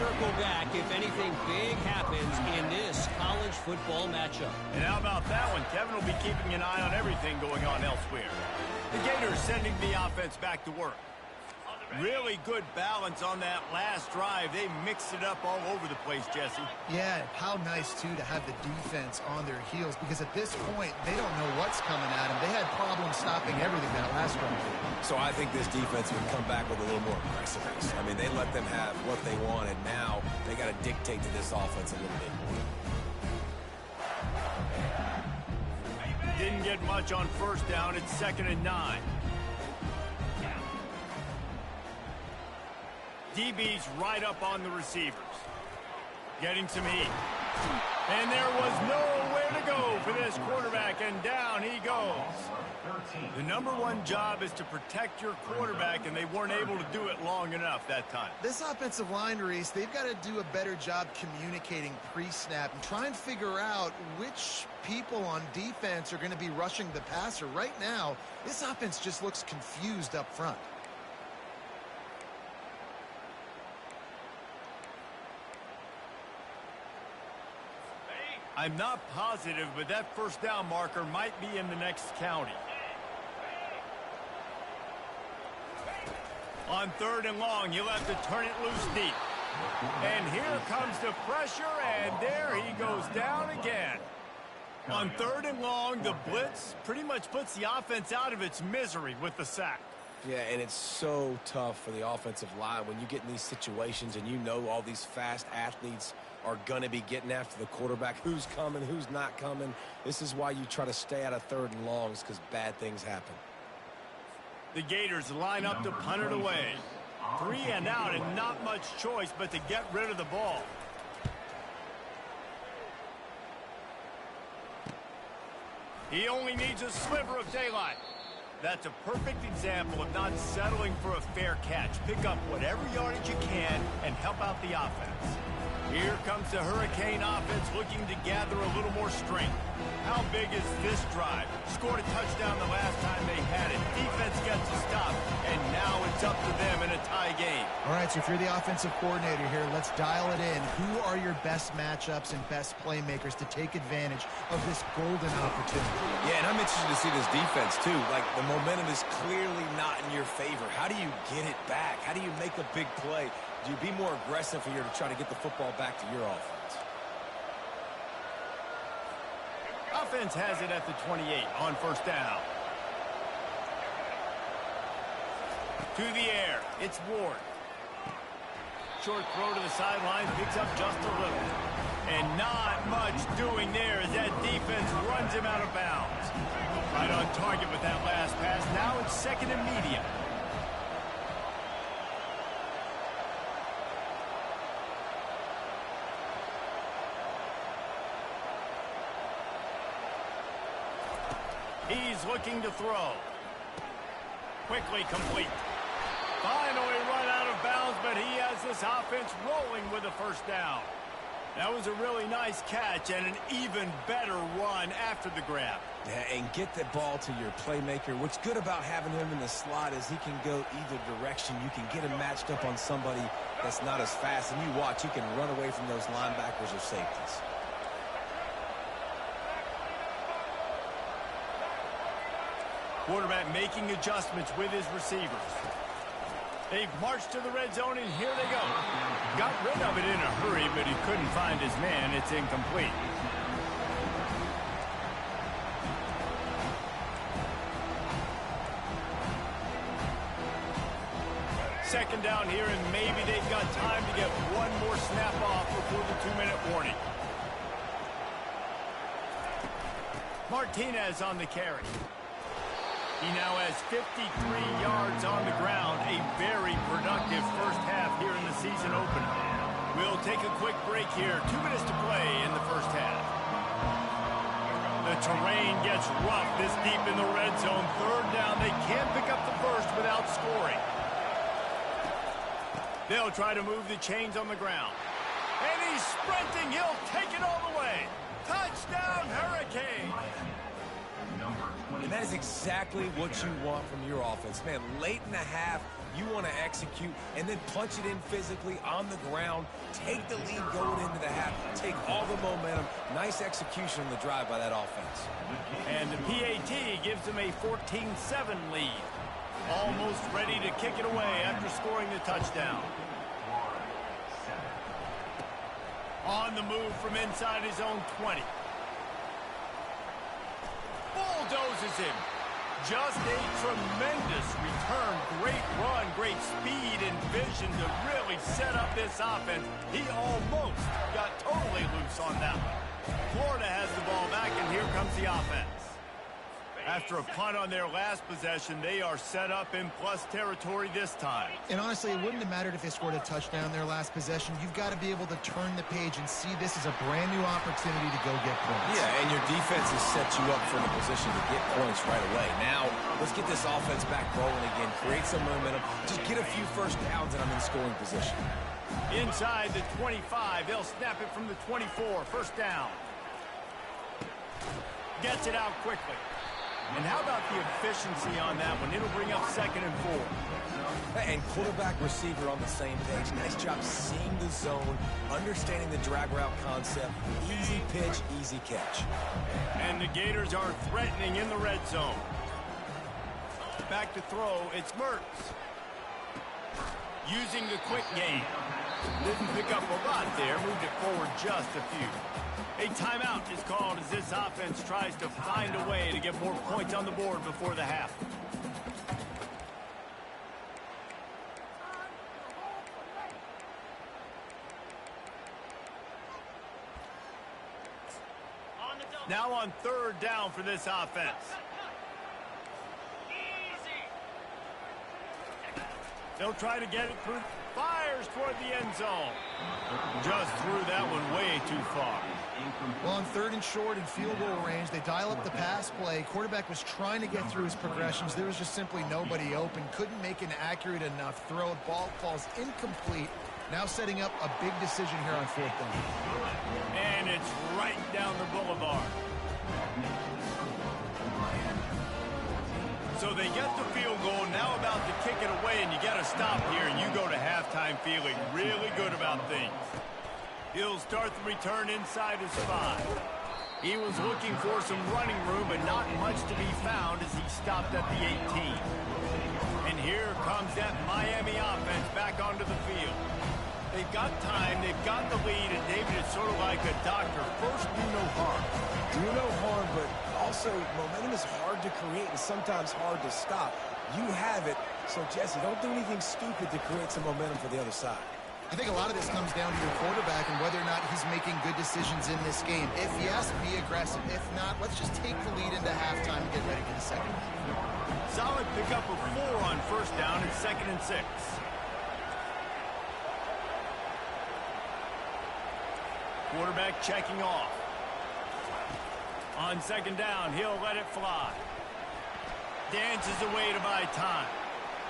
circle back if anything big happens in this college football matchup. And how about that one? Kevin will be keeping an eye on everything going on elsewhere. The Gators sending the offense back to work. Really good balance on that last drive. They mixed it up all over the place, Jesse. Yeah, how nice, too, to have the defense on their heels, because at this point, they don't know what's coming at them. They had problems stopping everything that last drive. So I think this defense would come back with a little more aggressiveness. I mean, they let them have what they wanted. Now they got to dictate to this offense a little bit more. Didn't get much on first down. It's 2nd and 9. DB's right up on the receivers. Getting some heat. And there was nowhere to go for this quarterback, and down he goes. The #1 job is to protect your quarterback, and they weren't able to do it long enough that time. This offensive line, Reese, they've got to do a better job communicating pre-snap and try and figure out which people on defense are going to be rushing the passer. Right now, this offense just looks confused up front. I'm not positive, but that first down marker might be in the next county. On 3rd and long, you'll have to turn it loose deep. And here comes the pressure, and there he goes down again. On 3rd and long, the blitz pretty much puts the offense out of its misery with the sack. Yeah, and it's so tough for the offensive line when you get in these situations and you know all these fast athletes are going to be getting after the quarterback. Who's coming, who's not coming. This is why you try to stay out of 3rd and longs, because bad things happen. The Gators line up to punt it away. 3 and out, and not much choice but to get rid of the ball. He only needs a sliver of daylight. That's a perfect example of not settling for a fair catch. Pick up whatever yardage you can and help out the offense. Here comes the Hurricane offense looking to gather a little more strength. How big is this drive? Scored a touchdown the last time they had it. Defense gets a stop, and now it's up to them in a tie game. All right, so if you're the offensive coordinator here, let's dial it in. Who are your best matchups and best playmakers to take advantage of this golden opportunity? Yeah, and I'm interested to see this defense, too. Like, the momentum is clearly not in your favor. How do you get it back? How do you make a big play? Do you be more aggressive here to try to get the football back to your offense? Offense has it at the 28 on first down. To the air, it's Ward. Short throw to the sideline, picks up just a little. And not much doing there as that defense runs him out of bounds. Right on target with that last pass. Now it's 2nd and medium. He's looking to throw. Quickly complete. Finally run out of bounds, but he has this offense rolling with a first down. That was a really nice catch and an even better run after the grab. Yeah, and get the ball to your playmaker. What's good about having him in the slot is he can go either direction. You can get him matched up on somebody that's not as fast, and you watch, he can run away from those linebackers or safeties. Quarterback making adjustments with his receivers. They've marched to the red zone, and here they go. Got rid of it in a hurry, but he couldn't find his man. It's incomplete. Second down here, and maybe they've got time to get one more snap off before the 2-minute warning. Martinez on the carry. He now has 53 yards on the ground, a very productive first half here in the season opener. We'll take a quick break here. 2 minutes to play in the first half. The terrain gets rough this deep in the red zone. 3rd down, they can't pick up the first without scoring. They'll try to move the chains on the ground. And he's sprinting. He'll take it all the way. Touchdown, Hurricane. Number 20. And that is exactly what you want from your offense. Man, late in the half, you want to execute and then punch it in physically on the ground, take the lead going into the half, take all the momentum. Nice execution on the drive by that offense. And the PAT gives them a 14-7 lead. Almost ready to kick it away after scoring the touchdown. On the move from inside his own 20. Bulldozes him. Just a tremendous return. Great run, great speed and vision to really set up this offense. He almost got totally loose on that one. Florida has the ball back, and here comes the offense. After a punt on their last possession, they are set up in plus territory this time. And honestly, it wouldn't have mattered if they scored a touchdown their last possession. You've got to be able to turn the page and see this is a brand new opportunity to go get points. Yeah, and your defense has set you up for the position to get points right away. Now, let's get this offense back rolling again, create some momentum, just get a few first downs, and I'm in scoring position. Inside the 25, they'll snap it from the 24, first down. Gets it out quickly. And how about the efficiency on that one? It'll bring up 2nd and 4. And quarterback receiver on the same page. Nice job seeing the zone, understanding the drag route concept. Easy pitch, easy catch. And the Gators are threatening in the red zone. Back to throw, it's Mertz. Using the quick game. Didn't pick up a lot there, moved it forward just a few. A timeout is called as this offense tries to find a way to get more points on the board before the half. Now on 3rd down for this offense. They'll try to get it through. Fires toward the end zone. Just threw that one way too far. Well, on 3rd and short and field goal range, they dial up the pass play. Quarterback was trying to get through his progressions. There was just simply nobody open. Couldn't make an accurate enough throw. Ball falls incomplete. Now setting up a big decision here on 4th down. And it's right down the boulevard. So they get the field goal, now about to kick it away, and you got to stop here, and you go to halftime feeling really good about things. He'll start the return inside his 5. He was looking for some running room, but not much to be found as he stopped at the 18. And here comes that Miami offense back onto the field. They've got time, they've got the lead, and David, it's sort of like a doctor. First, do no harm. Do no harm, but also momentum is hard to create and sometimes hard to stop. You have it, so Jesse, don't do anything stupid to create some momentum for the other side. I think a lot of this comes down to your quarterback and whether or not he's making good decisions in this game. If yes, be aggressive. If not, let's just take the lead into halftime and get ready for the second. Solid pickup of 4 on 1st down and 2nd and 6. Quarterback checking off. On 2nd down, he'll let it fly. Dances away to buy time.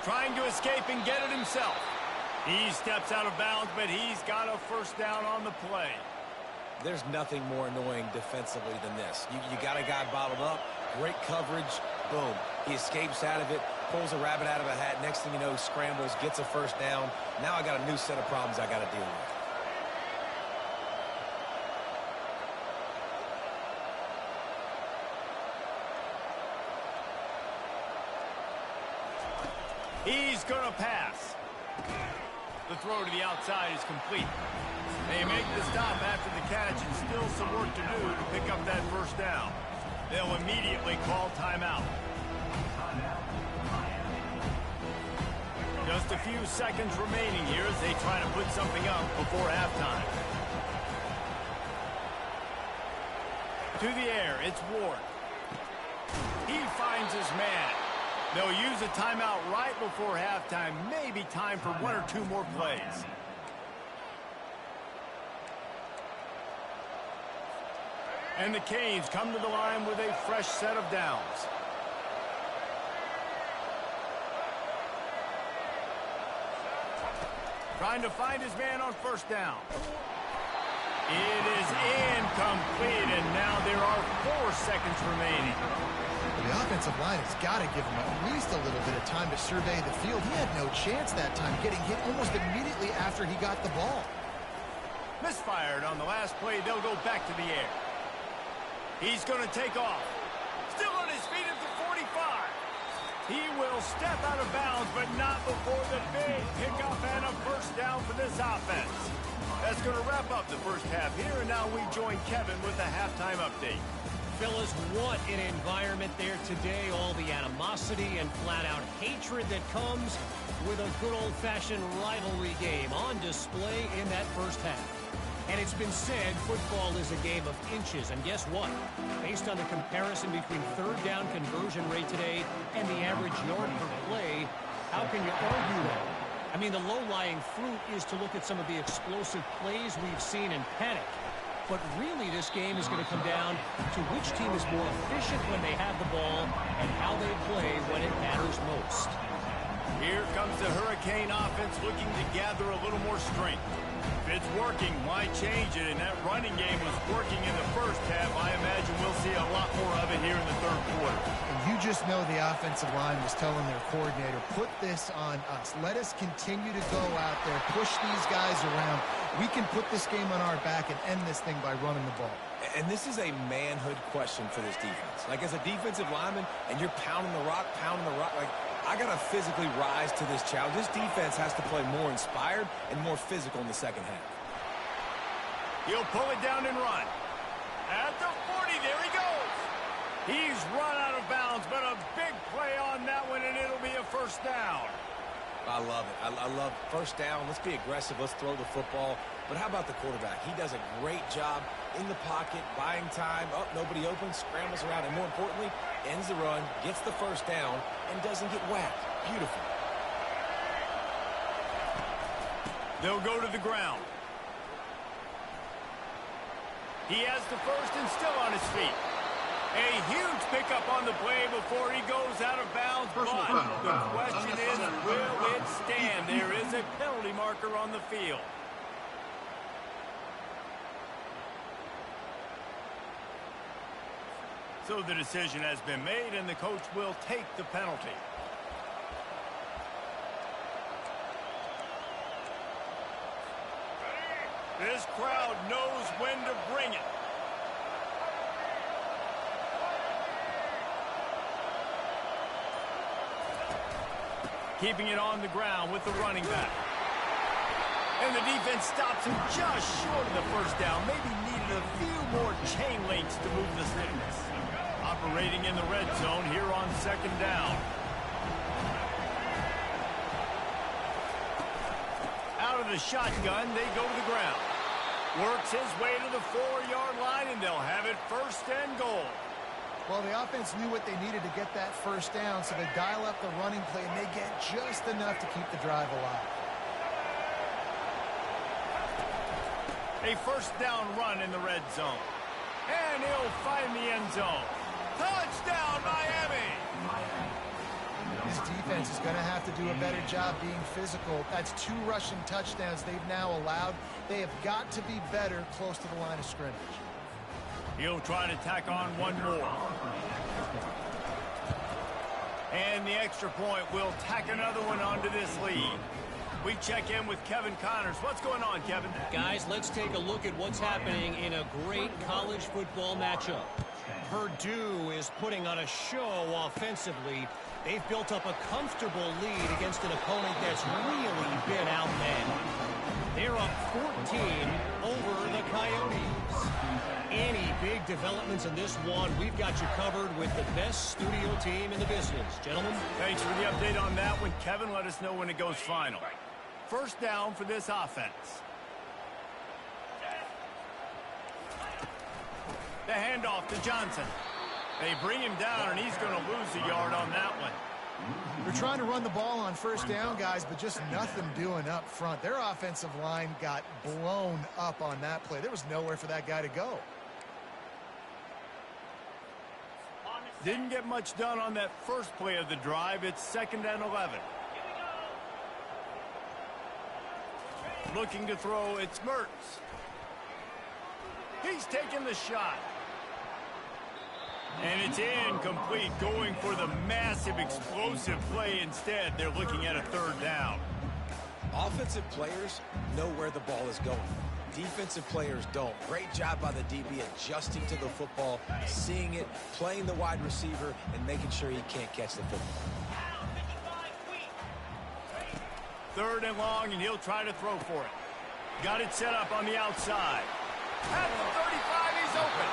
Trying to escape and get it himself. He steps out of bounds, but he's got a 1st down on the play. There's nothing more annoying defensively than this. You got a guy bottled up, great coverage, boom. He escapes out of it, pulls a rabbit out of a hat. Next thing you know, scrambles, gets a 1st down. Now I got a new set of problems I got to deal with. He's going to pass. The throw to the outside is complete. They make the stop after the catch and still some work to do to pick up that 1st down. They'll immediately call timeout. Just a few seconds remaining here as they try to put something up before halftime. To the air, it's Ward. He finds his man. They'll use a timeout right before halftime. Maybe time for 1 or 2 more plays. And the Canes come to the line with a fresh set of downs. Trying to find his man on 1st down. It is incomplete, and now there are 4 seconds remaining. The offensive line has got to give him at least a little bit of time to survey the field. He had no chance that time, getting hit almost immediately after he got the ball. Misfired on the last play. They'll go back to the air. He's going to take off. Still on his feet at the 45. He will step out of bounds, but not before the big pickup and a first down for this offense. That's going to wrap up the first half here, and now we join Kevin with the halftime update. Fellas, what an environment there today. All the animosity and flat-out hatred that comes with a good old-fashioned rivalry game on display in that first half. And it's been said football is a game of inches. And guess what? Based on the comparison between third down conversion rate today and the average yard per play, how can you argue that? I mean, the low-lying fruit is to look at some of the explosive plays we've seen in panic. But really, this game is going to come down to which team is more efficient when they have the ball and how they play when it matters most. Here comes the Hurricane offense looking to gather a little more strength. If it's working, why change it? And that running game was working in the first half. I imagine we'll see a lot more of it here in the third quarter. And you just know the offensive line was telling their coordinator, put this on us. Let us continue to go out there, push these guys around. We can put this game on our back and end this thing by running the ball. And this is a manhood question for this defense. Like, as a defensive lineman, and you're pounding the rock, like, I got to physically rise to this challenge. This defense has to play more inspired and more physical in the second half. He'll pull it down and run. At the 40, there he goes. He's run out of bounds, but a big play on that one, and it'll be a first down. I love it. I love first down. Let's be aggressive. Let's throw the football. But how about the quarterback? He does a great job in the pocket, buying time. Oh, nobody open, scrambles around, and more importantly, ends the run, gets the first down, and doesn't get whacked. Beautiful. They'll go to the ground. He has the first and still on his feet. A huge pickup on the play before he goes out of bounds. But the question is, will it stand? There is a penalty marker on the field. So the decision has been made, and the coach will take the penalty. This crowd knows when to bring it. Keeping it on the ground with the running back. And the defense stops him just short of the first down. Maybe needed a few more chain links to move the sticks. Operating in the red zone here on second down. Out of the shotgun, they go to the ground. Works his way to the 4-yard line, and they'll have it first and goal. Well, the offense knew what they needed to get that first down, so they dial up the running play, and they get just enough to keep the drive alive. A first down run in the red zone. And he'll find the end zone. Touchdown, Miami! This defense is going to have to do a better job being physical. That's 2 rushing touchdowns they've now allowed. They have got to be better close to the line of scrimmage. He'll try to tack on one more. And the extra point will tack another one onto this lead. We check in with Kevin Connors. What's going on, Kevin? Guys, let's take a look at what's happening in a great college football matchup. Purdue is putting on a show offensively. They've built up a comfortable lead against an opponent that's really been outmanned. They're up 14 over the Coyotes. Any big developments in this one, we've got you covered with the best studio team in the business. Gentlemen? Thanks for the update on that one, Kevin. Let us know when it goes final. First down for this offense. The handoff to Johnson. They bring him down, and he's going to lose a yard on that one. They're trying to run the ball on first down, guys, but just nothing doing up front. Their offensive line got blown up on that play. There was nowhere for that guy to go. Didn't get much done on that first play of the drive. It's 2nd and 11. Looking to throw, it's Mertz. He's taking the shot. And it's incomplete, going for the massive explosive play instead. They're looking at a third down. Offensive players know where the ball is going. Defensive players don't. Great job by the DB adjusting to the football, seeing it, playing the wide receiver, and making sure he can't catch the football. Third and long, and he'll try to throw for it. Got it set up on the outside. At the 35, he's open.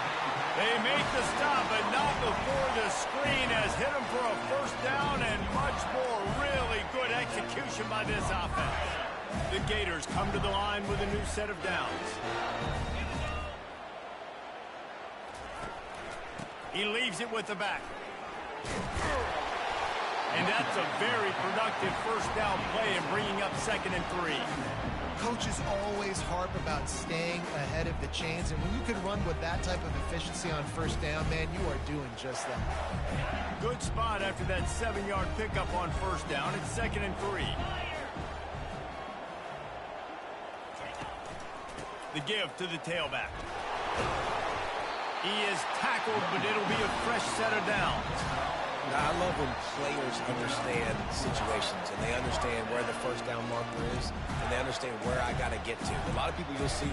They make the stop, but not before the screen has hit him for a first down and much more. Really good execution by this offense. The Gators come to the line with a new set of downs. He leaves it with the back. And that's a very productive first down play and bringing up 2nd and 3. Coaches always harp about staying ahead of the chains, and when you can run with that type of efficiency on first down, man, you are doing just that. Good spot after that 7-yard pickup on first down. It's 2nd and 3. The give to the tailback. He is tackled, but it'll be a fresh set of downs. Now, I love when players understand situations and they understand where the first down marker is and they understand where I got to get to. A lot of people you'll see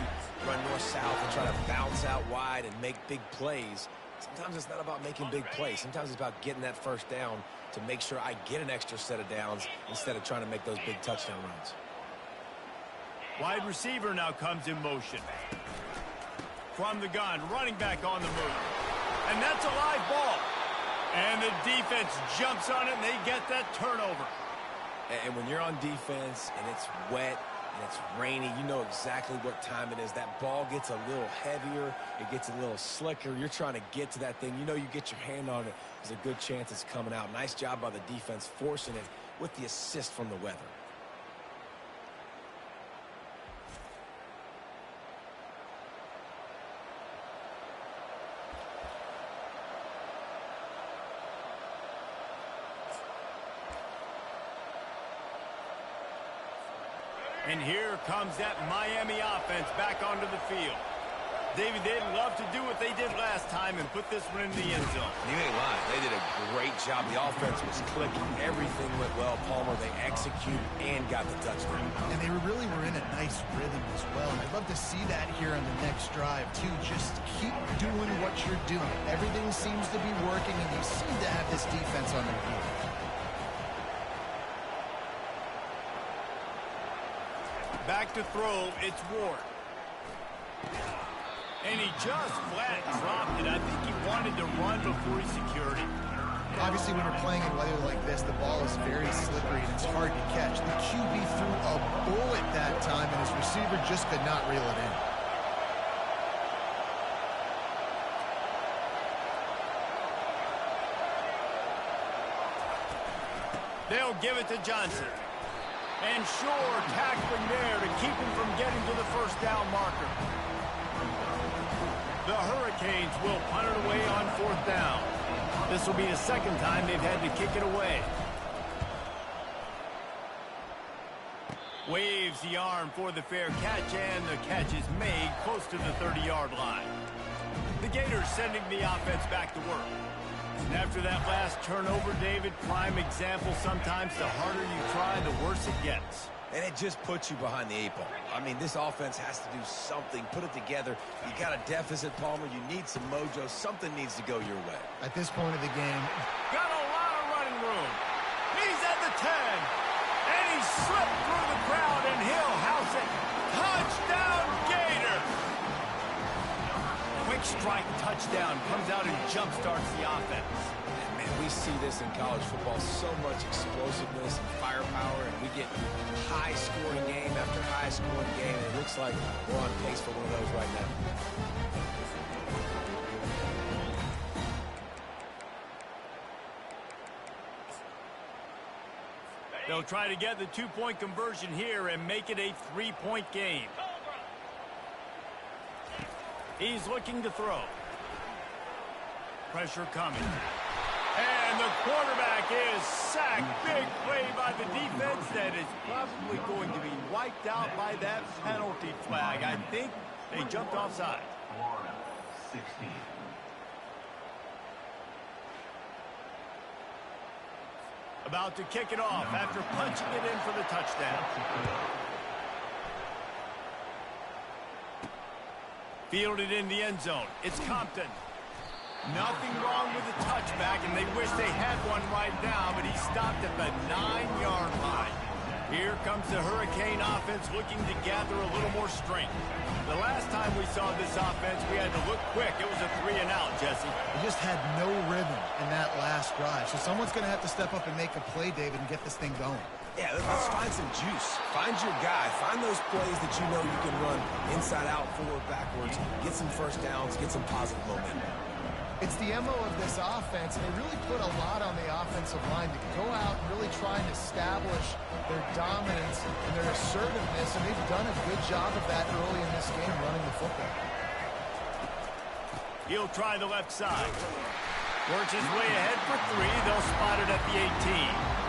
run north-south and try to bounce out wide and make big plays. Sometimes it's not about making big plays. Sometimes it's about getting that first down to make sure I get an extra set of downs instead of trying to make those big touchdown runs. Wide receiver now comes in motion. From the gun, running back on the move. And that's a live ball. And the defense jumps on it, and they get that turnover. And when you're on defense, and it's wet, and it's rainy, you know exactly what time it is. That ball gets a little heavier. It gets a little slicker. You're trying to get to that thing. You know you get your hand on it. There's a good chance it's coming out. Nice job by the defense forcing it with the assist from the weather. And here comes that Miami offense back onto the field. David, they'd love to do what they did last time and put this one in the end zone. You ain't lying. They did a great job. The offense was clicking. Everything went well. Palmer, they executed and got the touchdown. And they really were in a nice rhythm as well. And I'd love to see that here on the next drive, too. Just keep doing what you're doing. Everything seems to be working, and you seem to have this defense on their heels. Back to throw, it's Ward. And he just flat dropped it. I think he wanted to run before he secured it. Obviously, when you're playing in weather like this, the ball is very slippery and it's hard to catch. The QB threw a bullet that time, and his receiver just could not reel it in. They'll give it to Johnson. And Shore tackling there to keep him from getting to the first down marker. The Hurricanes will punt it away on 4th down. This will be the second time they've had to kick it away. Waves the arm for the fair catch, and the catch is made close to the 30-yard line. The Gators sending the offense back to work. And after that last turnover, David, prime example, sometimes the harder you try, the worse it gets. And it just puts you behind the 8 ball. I mean, this offense has to do something, put it together. You got a deficit, Palmer. You need some mojo. Something needs to go your way. At this point of the game, got a lot of running room. He's at the 10. And he slipped through the crowd, and he'll house it. Touchdown, Gator! Quick strike touchdown comes out and jump-starts the offense. And man, we see this in college football, so much explosiveness and firepower, and we get high-scoring game after high-scoring game, and it looks like we're on pace for one of those right now. They'll try to get the 2-point conversion here and make it a 3-point game. He's looking to throw. Pressure coming. And the quarterback is sacked. Big play by the defense that is probably going to be wiped out by that penalty flag. I think they jumped offside. 16. About to kick it off after punching it in for the touchdown. Fielded in the end zone. It's Compton. Nothing wrong with the touchback, and they wish they had one right now, but he stopped at the 9-yard line. Here comes the Hurricane offense looking to gather a little more strength. The last time we saw this offense, we had to look quick. It was a 3-and-out, Jesse. They just had no rhythm in that last drive. So someone's going to have to step up and make a play, David, and get this thing going. Yeah, let's find some juice. Find your guy. Find those plays that you know you can run inside out, forward, backwards, get some first downs, get some positive momentum. It's the MO of this offense, and they really put a lot on the offensive line to go out and really try and establish their dominance and their assertiveness, and they've done a good job of that early in this game running the football. He'll try the left side. Works his way ahead for 3. They'll spot it at the 18.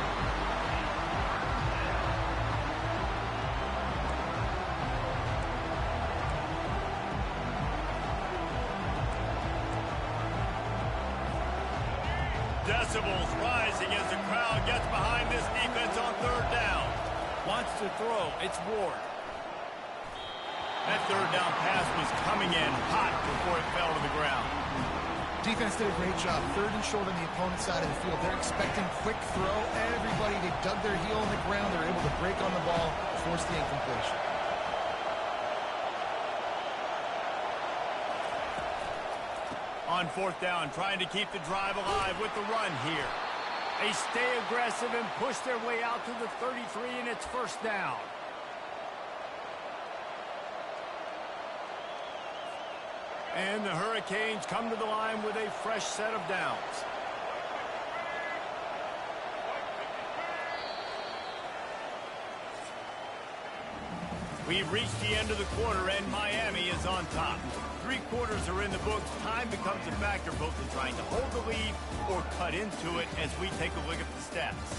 Decibels rising as the crowd gets behind this defense on 3rd down. Wants to throw. It's Ward. That 3rd down pass was coming in hot before it fell to the ground. Defense did a great job. 3rd and short on the opponent's side of the field. They're expecting quick throw. Everybody, they dug their heel on the ground. They're able to break on the ball, force the incompletion. On 4th down, trying to keep the drive alive with the run here. They stay aggressive and push their way out to the 33, and it's 1st down. And the Hurricanes come to the line with a fresh set of downs. We've reached the end of the quarter, and Miami is on top. 3 quarters are in the books. Time becomes a factor both in trying to hold the lead or cut into it as we take a look at the stats.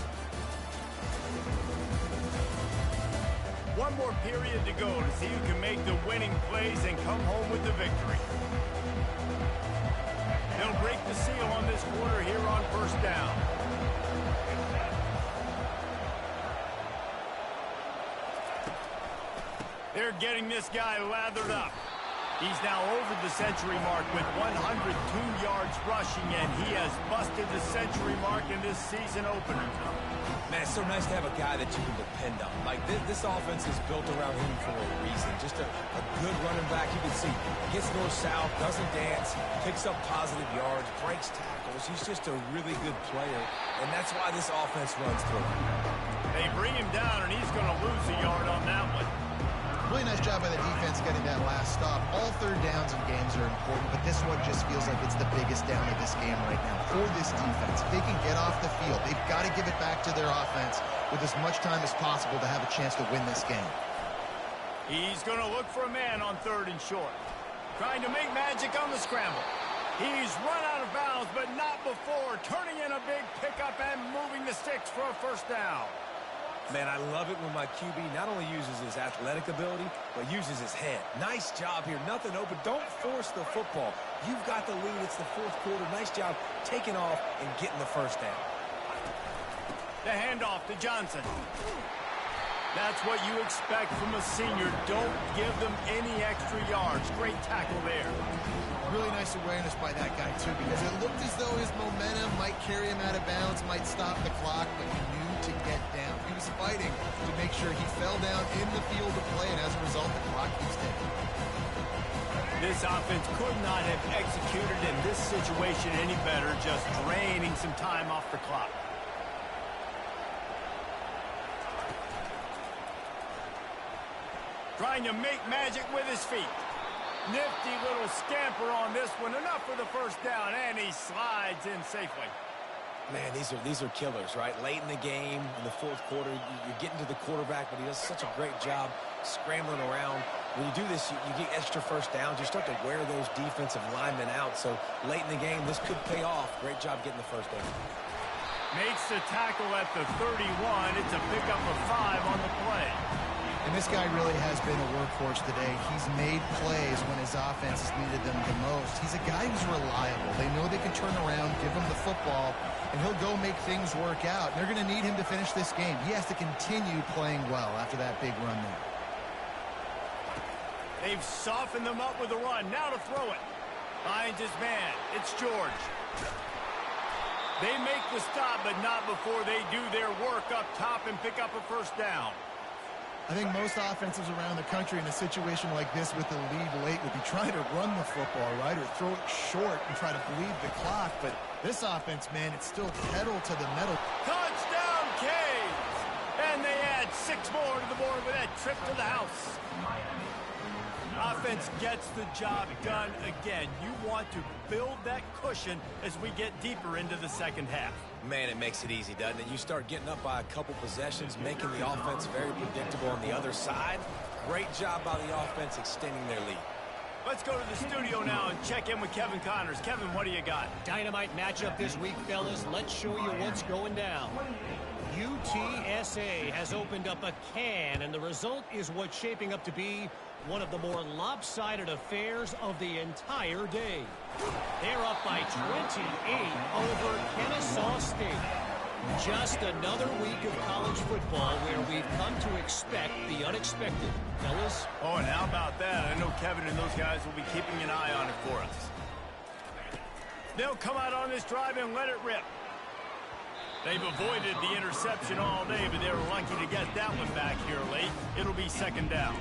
1 more period to go to see who can make the winning plays and come home with the victory. They'll break the seal on this quarter here on 1st down. They're getting this guy lathered up. He's now over the century mark with 102 yards rushing, and he has busted the century mark in this season opener. Man, it's so nice to have a guy that you can depend on. Like, this offense is built around him for a reason. Just a good running back. You can see gets north-south, doesn't dance, picks up positive yards, breaks tackles. He's just a really good player, and that's why this offense runs through him. They bring him down, and he's going to lose a yard on that one. Really nice job by the defense getting that last stop. All 3rd downs in games are important, but this one just feels like it's the biggest down of this game right now for this defense. If they can get off the field, they've got to give it back to their offense with as much time as possible to have a chance to win this game. He's going to look for a man on 3rd and short. Trying to make magic on the scramble. He's run out of bounds, but not before. Turning in a big pickup and moving the sticks for a 1st down. Man, I love it when my QB not only uses his athletic ability, but uses his head. Nice job here. Nothing open. Don't force the football. You've got the lead. It's the 4th quarter. Nice job taking off and getting the 1st down. The handoff to Johnson. That's what you expect from a senior. Don't give them any extra yards. Great tackle there. Really nice awareness by that guy, too, because it looked as though his momentum might carry him out of bounds, might stop the clock, but he knew to get down. He was fighting to make sure he fell down in the field of play, and as a result, the clock keeps ticking. This offense could not have executed in this situation any better, just draining some time off the clock. Trying to make magic with his feet. Nifty little scamper on this one. Enough for the 1st down, and he slides in safely. Man, these are killers, right? Late in the game, in the 4th quarter, you're getting to the quarterback, but he does such a great job scrambling around. When you do this, you get extra 1st downs. You start to wear those defensive linemen out. So late in the game, this could pay off. Great job getting the 1st down. Makes the tackle at the 31. It's a pickup of 5 on the play. And this guy really has been a workhorse today. He's made plays when his offense has needed them the most. He's a guy who's reliable. They know they can turn around, give him the football, and he'll go make things work out. They're going to need him to finish this game. He has to continue playing well after that big run there. They've softened them up with a run. Now to throw it. Finds his man. It's George. They make the stop, but not before they do their work up top and pick up a first down. I think most offenses around the country in a situation like this with the lead late would be trying to run the football, right, or throw it short and try to bleed the clock. But this offense, man, it's still pedal to the metal. Touchdown, Canes! And they add 6 more to the board with that trip to the house. Offense gets the job done again. You want to build that cushion as we get deeper into the second half. Man, it makes it easy, doesn't it? You start getting up by a couple possessions, making the offense very predictable on the other side. Great job by the offense extending their lead. Let's go to the studio now and check in with Kevin Connors. Kevin, what do you got? Dynamite matchup this week, fellas. Let's show you what's going down. UTSA has opened up a can, and the result is what's shaping up to be one of the more lopsided affairs of the entire day. They're up by 28 over Kennesaw State. Just another week of college football where we've come to expect the unexpected. Fellas? Oh, and how about that? I know Kevin and those guys will be keeping an eye on it for us. They'll come out on this drive and let it rip. They've avoided the interception all day, but they were lucky to get that one back here late. It'll be second down.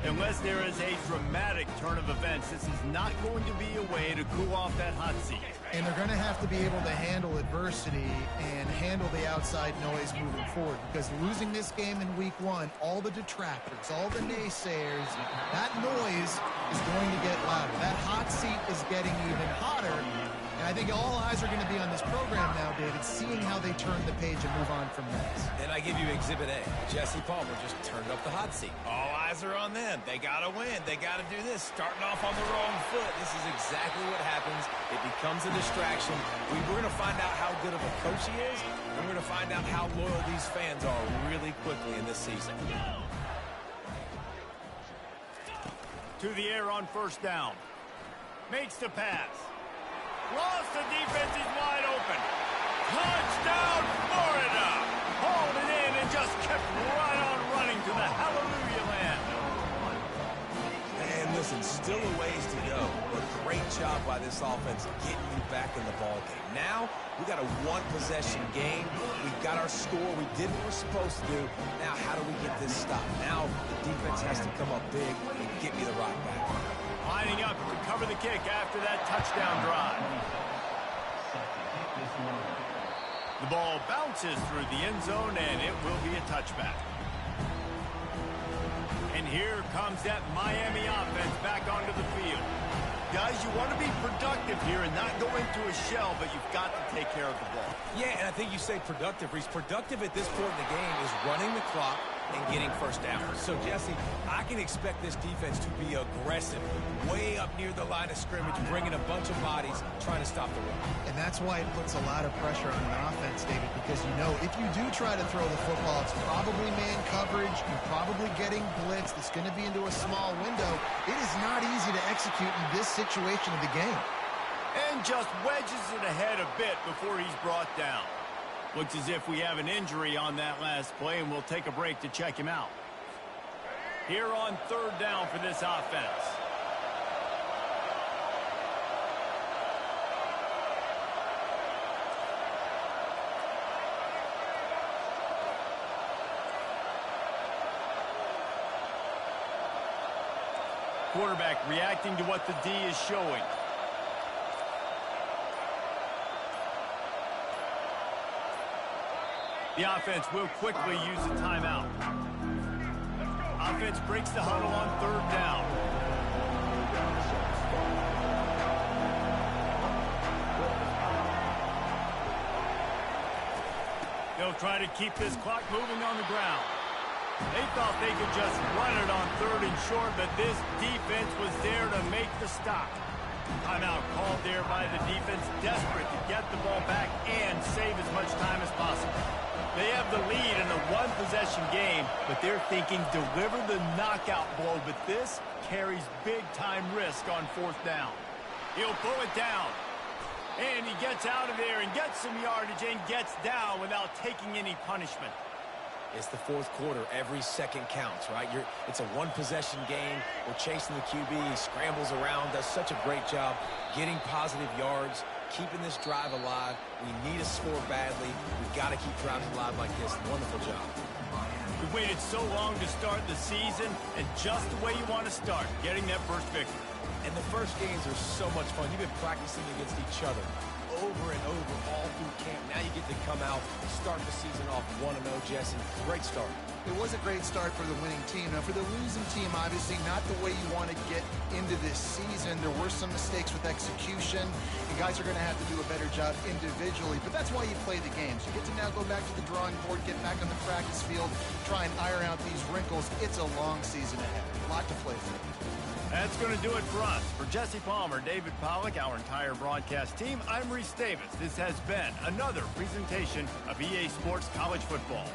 Unless there is a dramatic turn of events, this is not going to be a way to cool off that hot seat. And they're going to have to be able to handle adversity and handle the outside noise moving forward, because losing this game in week 1, all the detractors, all the naysayers, that noise is going to get louder. That hot seat is getting even hotter. And I think all eyes are going to be on this program now, David, seeing how they turn the page and move on from this. And I give you Exhibit A. Jesse Palmer just turned up the hot seat. All eyes are on them. They got to win. They got to do this. Starting off on the wrong foot. This is exactly what happens. It becomes a distraction. We're going to find out how good of a coach he is, and we're going to find out how loyal these fans are really quickly in this season. To the air on first down. Makes the pass. Lost, the defense is wide open. Touchdown, Florida! Hauled it in and just kept right on running to the hallelujah land. And listen, still a ways to go, but great job by this offense getting you back in the ball game. Now, we got a one-possession game. We've got our score. We did what we're supposed to do. Now, how do we get this stopped? Now, the defense has to come up big and get me the rock back. Lining up to cover the kick after that touchdown drive. The ball bounces through the end zone, and it will be a touchback. And here comes that Miami offense back onto the field. Guys, you want to be productive here and not go into a shell, but you've got to take care of the ball. Yeah, and I think you say productive, Reese. Productive at this point in the game is running the clock and getting first down. So, Jesse, I can expect this defense to be aggressive, way up near the line of scrimmage, bringing a bunch of bodies, trying to stop the run. And that's why it puts a lot of pressure on the offense, David, because you know if you do try to throw the football, it's probably man coverage, you're probably getting blitzed, it's going to be into a small window. It is not easy to execute in this situation of the game. And just wedges it ahead a bit before he's brought down. Looks as if we have an injury on that last play, and we'll take a break to check him out. Here on third down for this offense. Quarterback reacting to what the D is showing. The offense will quickly use a timeout. Offense breaks the huddle on third down. They'll try to keep this clock moving on the ground. They thought they could just run it on third and short, but this defense was there to make the stop. Timeout called there by the defense, desperate to get the ball back and save as much time as possible. They have the lead in a one-possession game, but they're thinking deliver the knockout blow. But this carries big-time risk on fourth down. He'll pull it down. And he gets out of there and gets some yardage and gets down without taking any punishment. It's the fourth quarter. Every second counts, right? It's a one-possession game. We're chasing the QB. He scrambles around, does such a great job getting positive yards, keeping this drive alive. We need a score badly. We've got to keep drives alive like this. Wonderful job. We waited so long to start the season, and just the way you want to start, getting that first victory. And the first games are so much fun. You've been practicing against each other over and over all through camp. Now you get to come out, start the season off 1-0, Jesse. Great start. It was a great start for the winning team. Now, for the losing team, obviously not the way you want to get into this season. There were some mistakes with execution. You guys are going to have to do a better job individually, but that's why you play the games. You get to now go back to the drawing board, get back on the practice field, try and iron out these wrinkles. It's a long season ahead. A lot to play for. That's going to do it for us. For Jesse Palmer, David Pollack, our entire broadcast team, I'm Reese Davis. This has been another presentation of EA Sports College Football.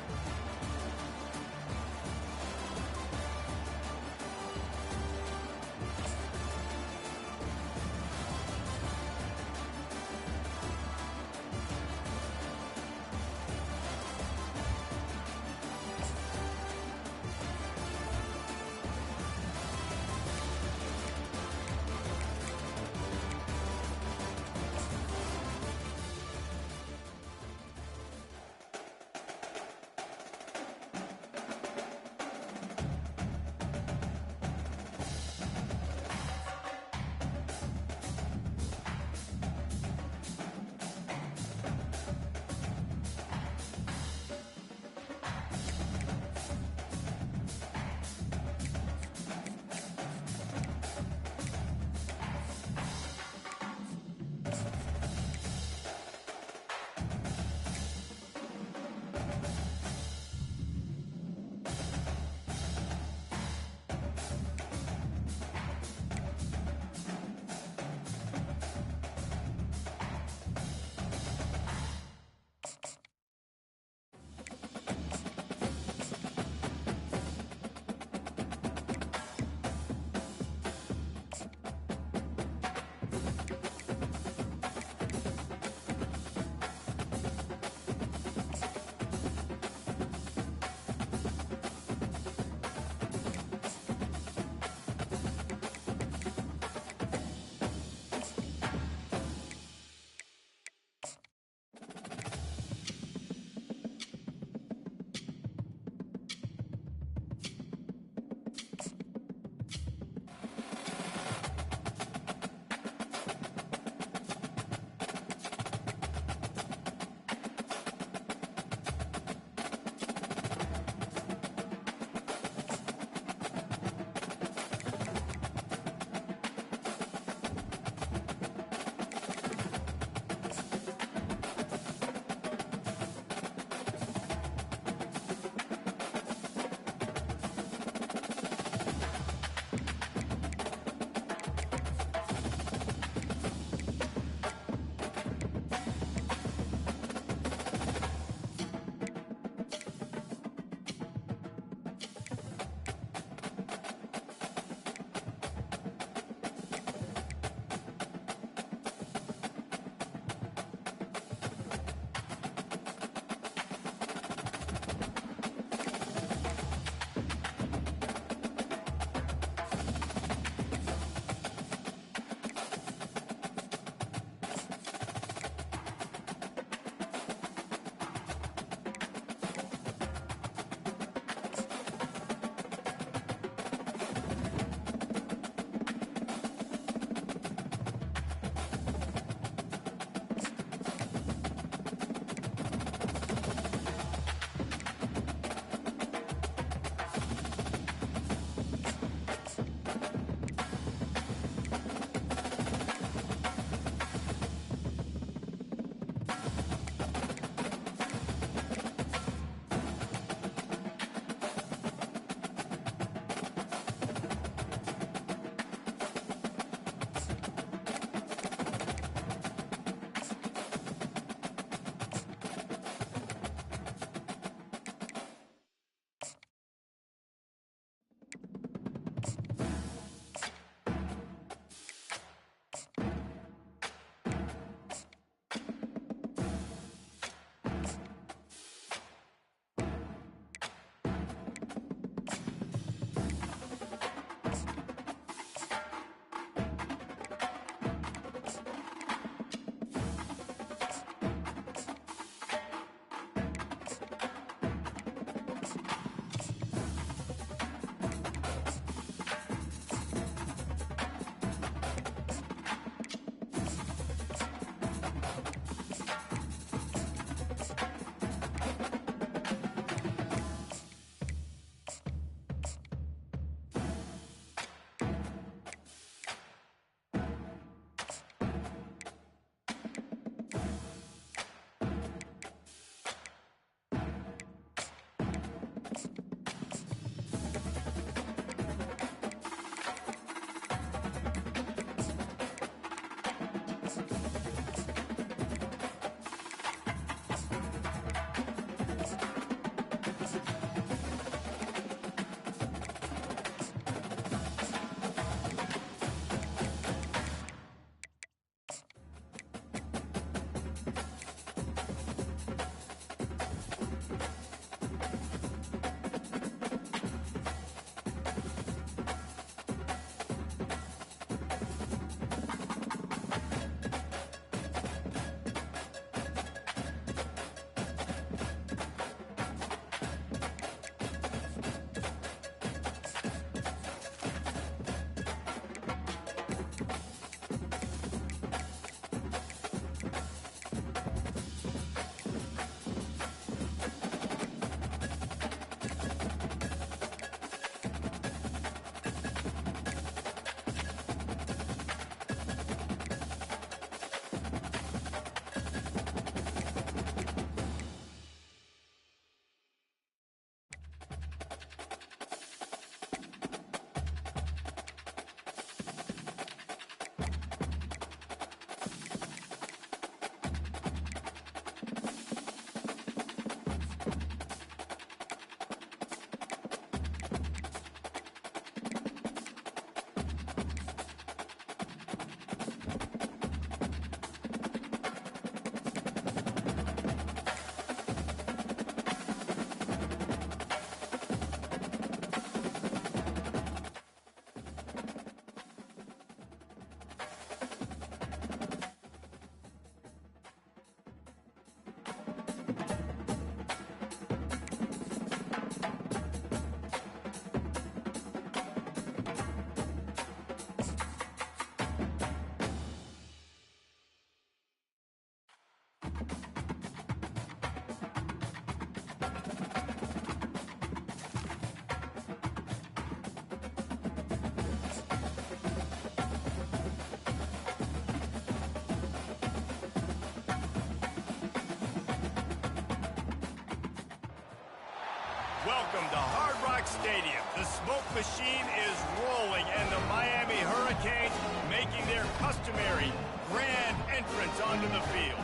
Welcome to Hard Rock Stadium. The smoke machine is rolling, and the Miami Hurricanes making their customary grand entrance onto the field.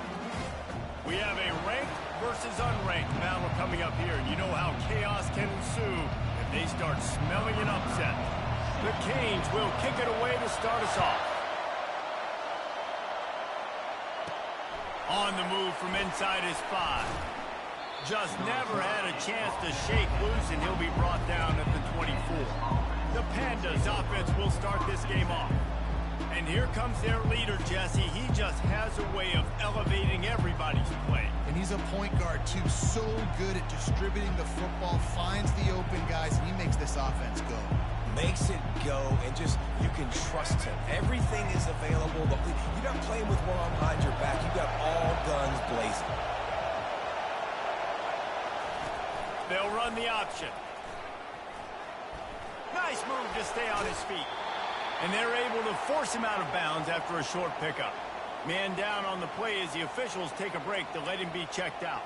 We have a ranked versus unranked battle coming up here, and you know how chaos can ensue if they start smelling an upset. The Canes will kick it away to start us off. On the move from inside his 5. Just never had a chance to shake loose, and he'll be brought down at the 24. The Pandas offense will start this game off. And here comes their leader, Jesse. He just has a way of elevating everybody's play. And he's a point guard, too. So good at distributing the football, finds the open guys, and he makes this offense go. Makes it go, and just, you can trust him. Everything is available. You're not playing with one arm behind your back. You got all guns blazing. They'll run the option. Nice move to stay on his feet. And they're able to force him out of bounds after a short pickup. Man down on the play as the officials take a break to let him be checked out.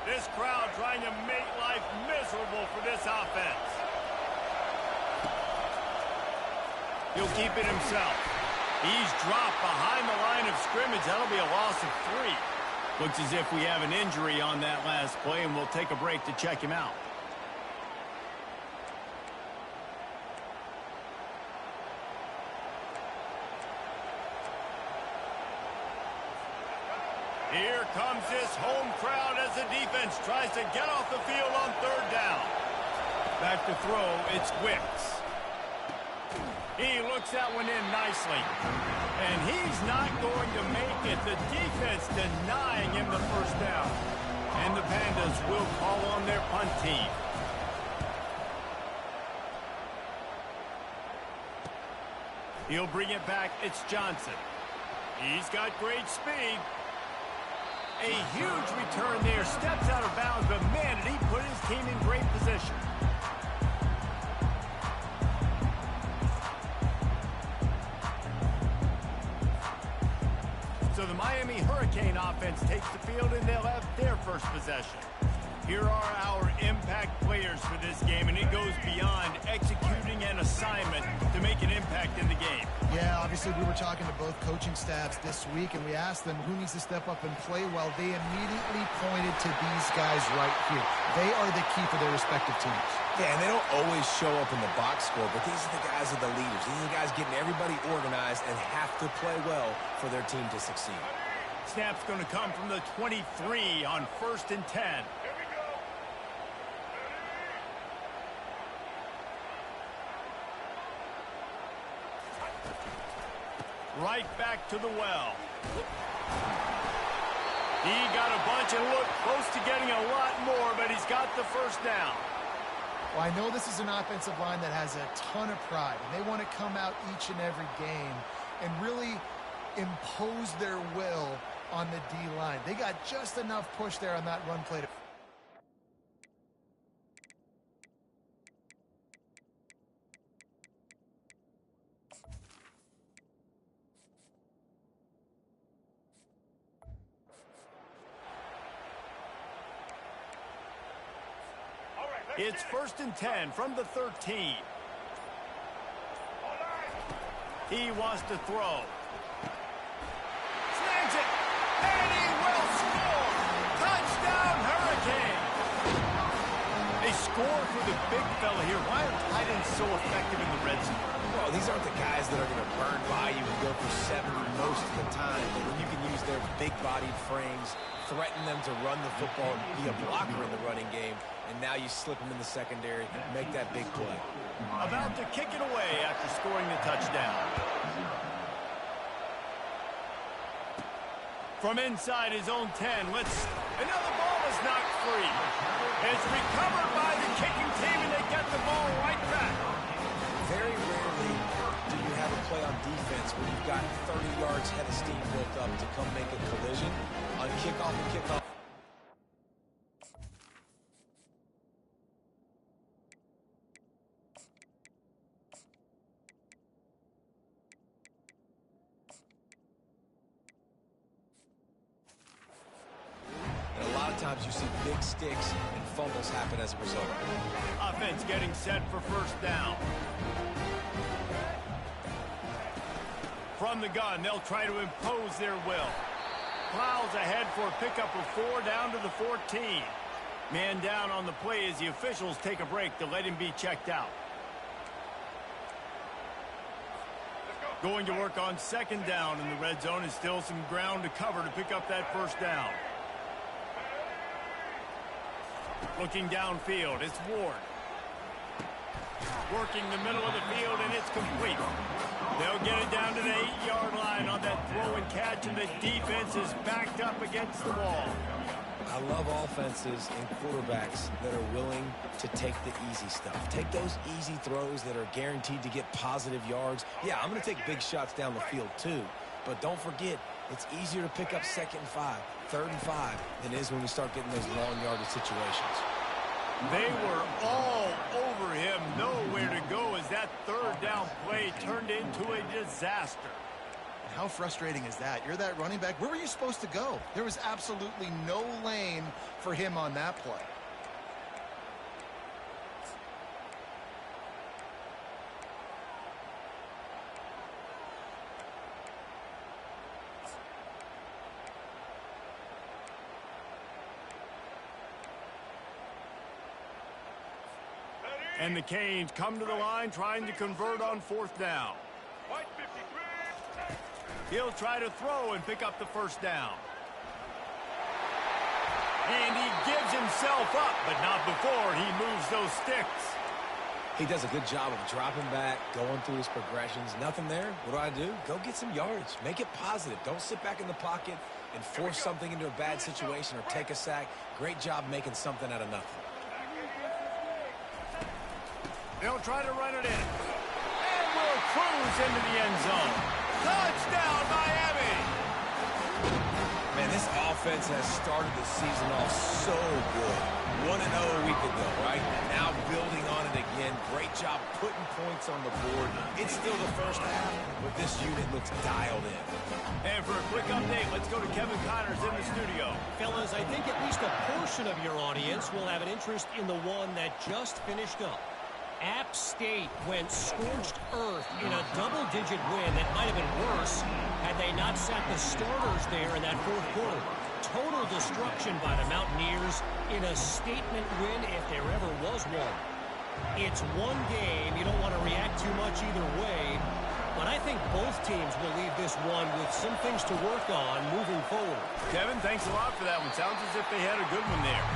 This crowd trying to make life miserable for this offense. He'll keep it himself. He's dropped behind the line of scrimmage. That'll be a loss of 3. Looks as if we have an injury on that last play, and we'll take a break to check him out. Here comes this home crowd as the defense tries to get off the field on 3rd down. Back to throw, it's Wicks. He looks that one in nicely. And he's not going to make it. The defense denying him the 1st down. And the Pandas will call on their punt team. He'll bring it back. It's Johnson. He's got great speed. A huge return there. Steps out of bounds, but man, did he put his team in great position. So the Miami Hurricane offense takes the field, and they'll have their first possession. Here are our impact players for this game, and it goes beyond executing an assignment to make an impact in the game. Yeah, obviously we were talking to both coaching staffs this week, and we asked them who needs to step up and play well. They immediately pointed to these guys right here. They are the key for their respective teams. Yeah, and they don't always show up in the box score, but these are the guys that are the leaders. These are the guys getting everybody organized and have to play well for their team to succeed. Snap's going to come from the 23 on 1st and 10. Right back to the well. He got a bunch and looked close to getting a lot more, but he's got the 1st down. Well, I know this is an offensive line that has a ton of pride, and they want to come out each and every game and really impose their will on the D-line. They got just enough push there on that run play to... It's 1st and 10 from the 13. He wants to throw. Snags it, and he will score! Touchdown, Hurricane! They score for the big fella here. Why are tight ends so effective in the red zone? Well, these aren't the guys that are going to burn by you and go for 70 most of the time, but when you can use their big-bodied frames, threaten them to run the football and be a blocker in the running game, and now you slip them in the secondary, make that big play. About to kick it away after scoring the touchdown. From inside his own 10, another ball is knocked free. It's recovered by the kicking team, and they get the ball right back. Very rarely do you have a play on defense where you've got 30 yards head of steam built up to come make a collision on kickoff and kickoff. times you see big sticks and fumbles happen as a result. Offense getting set for first down. From the gun, they'll try to impose their will. Plows ahead for a pickup of 4 down to the 14. Man down on the play as the officials take a break to let him be checked out. Going to work on second down in the red zone is still some ground to cover to pick up that first down. Looking downfield, it's Ward. Working the middle of the field, and it's complete. They'll get it down to the 8-yard line on that throw and catch, and the defense is backed up against the wall. I love offenses and quarterbacks that are willing to take the easy stuff. Take those easy throws that are guaranteed to get positive yards. Yeah, I'm going to take big shots down the field too. But don't forget, it's easier to pick up 2nd and 5, 3rd and 5 than it is when we start getting those long yardage situations. They were all over him. Nowhere to go as that third down play turned into a disaster. How frustrating is that? You're that running back. Where were you supposed to go? There was absolutely no lane for him on that play. And the Canes come to the line trying to convert on 4th down. White 53. He'll try to throw and pick up the first down. And he gives himself up, but not before he moves those sticks. He does a good job of dropping back, going through his progressions. Nothing there. What do? Go get some yardage. Make it positive. Don't sit back in the pocket and force something into a bad situation or take a sack. Great job making something out of nothing. They'll try to run it in. And will cruise into the end zone. Touchdown, Miami! Man, this offense has started the season off so good. 1-0 a week ago, right? Now building on it again. Great job putting points on the board. It's still the first half, but this unit looks dialed in. And for a quick update, let's go to Kevin Connors in the studio. Fellas, I think at least a portion of your audience will have an interest in the one that just finished up. App State went scorched earth in a double-digit win that might have been worse had they not sat the starters there in that 4th quarter. Total destruction by the Mountaineers in a statement win if there ever was one. It's one game. You don't want to react too much either way, but I think both teams will leave this one with some things to work on moving forward. Kevin, thanks a lot for that one. Sounds as if they had a good one there.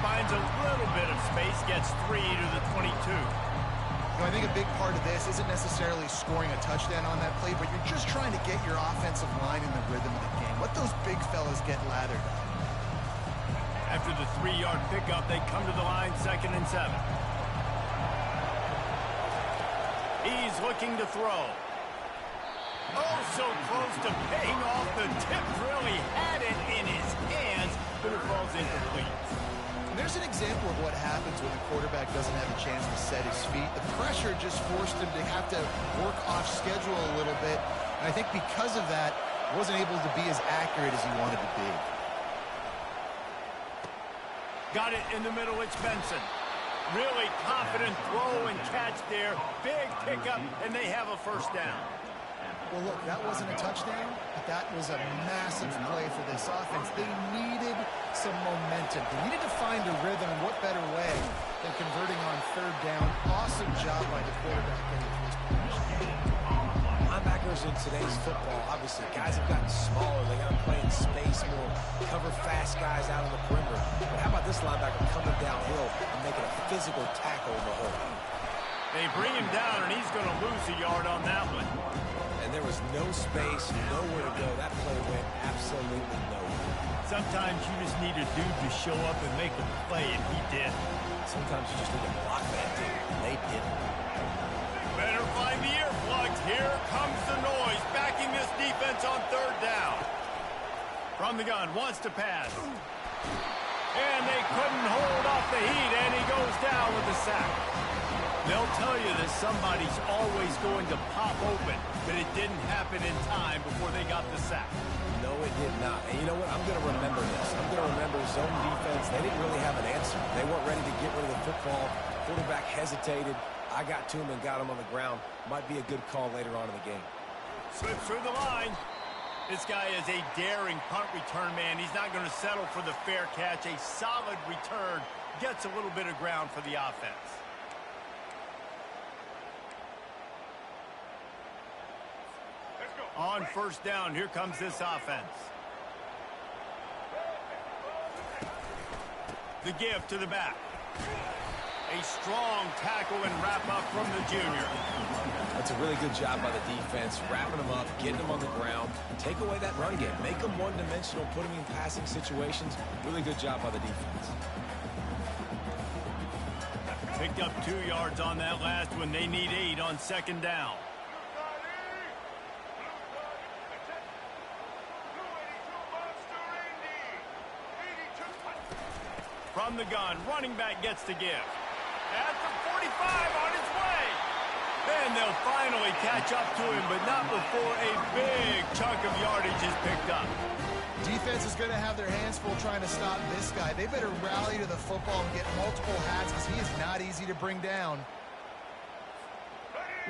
Finds a little bit of space, gets 3 to the 22. You know, I think a big part of this isn't necessarily scoring a touchdown on that play, but you're just trying to get your offensive line in the rhythm of the game. Let those big fellas get lathered up. After the 3-yard pickup, they come to the line 2nd and 7. He's looking to throw. Oh, so close to paying off. The tip really had it in his hands, but it falls incomplete. And there's an example of what happens when the quarterback doesn't have a chance to set his feet. The pressure just forced him to have to work off schedule a little bit. And I think because of that, wasn't able to be as accurate as he wanted to be. Got it in the middle, it's Benson. Really confident throw and catch there. Big pickup, and they have a first down. Well, look, that wasn't a touchdown, but that was a massive play for this offense. They needed some momentum. They needed to find a rhythm, and what better way than converting on 3rd down. Awesome job by the quarterback getting to his position. Linebackers in today's football, obviously, guys have gotten smaller. They got to play in space more, cover fast guys out on the perimeter. But how about this linebacker coming downhill and making a physical tackle in the hole? They bring him down, and he's going to lose a yard on that one. And there was no space, nowhere to go. That play went absolutely nowhere. Sometimes you just need a dude to show up and make a play, and he did. Sometimes you just need to block that dude, and they didn't. Better find the earplugs. Here comes the noise, backing this defense on 3rd down. From the gun, wants to pass. And they couldn't hold off the heat, and he goes down with the sack. They'll tell you that somebody's always going to pop open, but it didn't happen in time before they got the sack. No, it did not. And you know what? I'm going to remember this. I'm going to remember zone defense. They didn't really have an answer. They weren't ready to get rid of the football. Quarterback hesitated. I got to him and got him on the ground. Might be a good call later on in the game. Slips through the line. This guy is a daring punt return man. He's not going to settle for the fair catch. A solid return. Gets a little bit of ground for the offense. On first down, here comes this offense. The give to the back. A strong tackle and wrap up from the junior. That's a really good job by the defense, wrapping them up, getting them on the ground. Take away that run game. Make them one-dimensional, put them in passing situations. Really good job by the defense. Picked up 2 yards on that last one. They need 8 on second down. From the gun, running back gets the give. At the 45 on its way. And they'll finally catch up to him, but not before a big chunk of yardage is picked up. Defense is going to have their hands full trying to stop this guy. They better rally to the football and get multiple hats because he is not easy to bring down.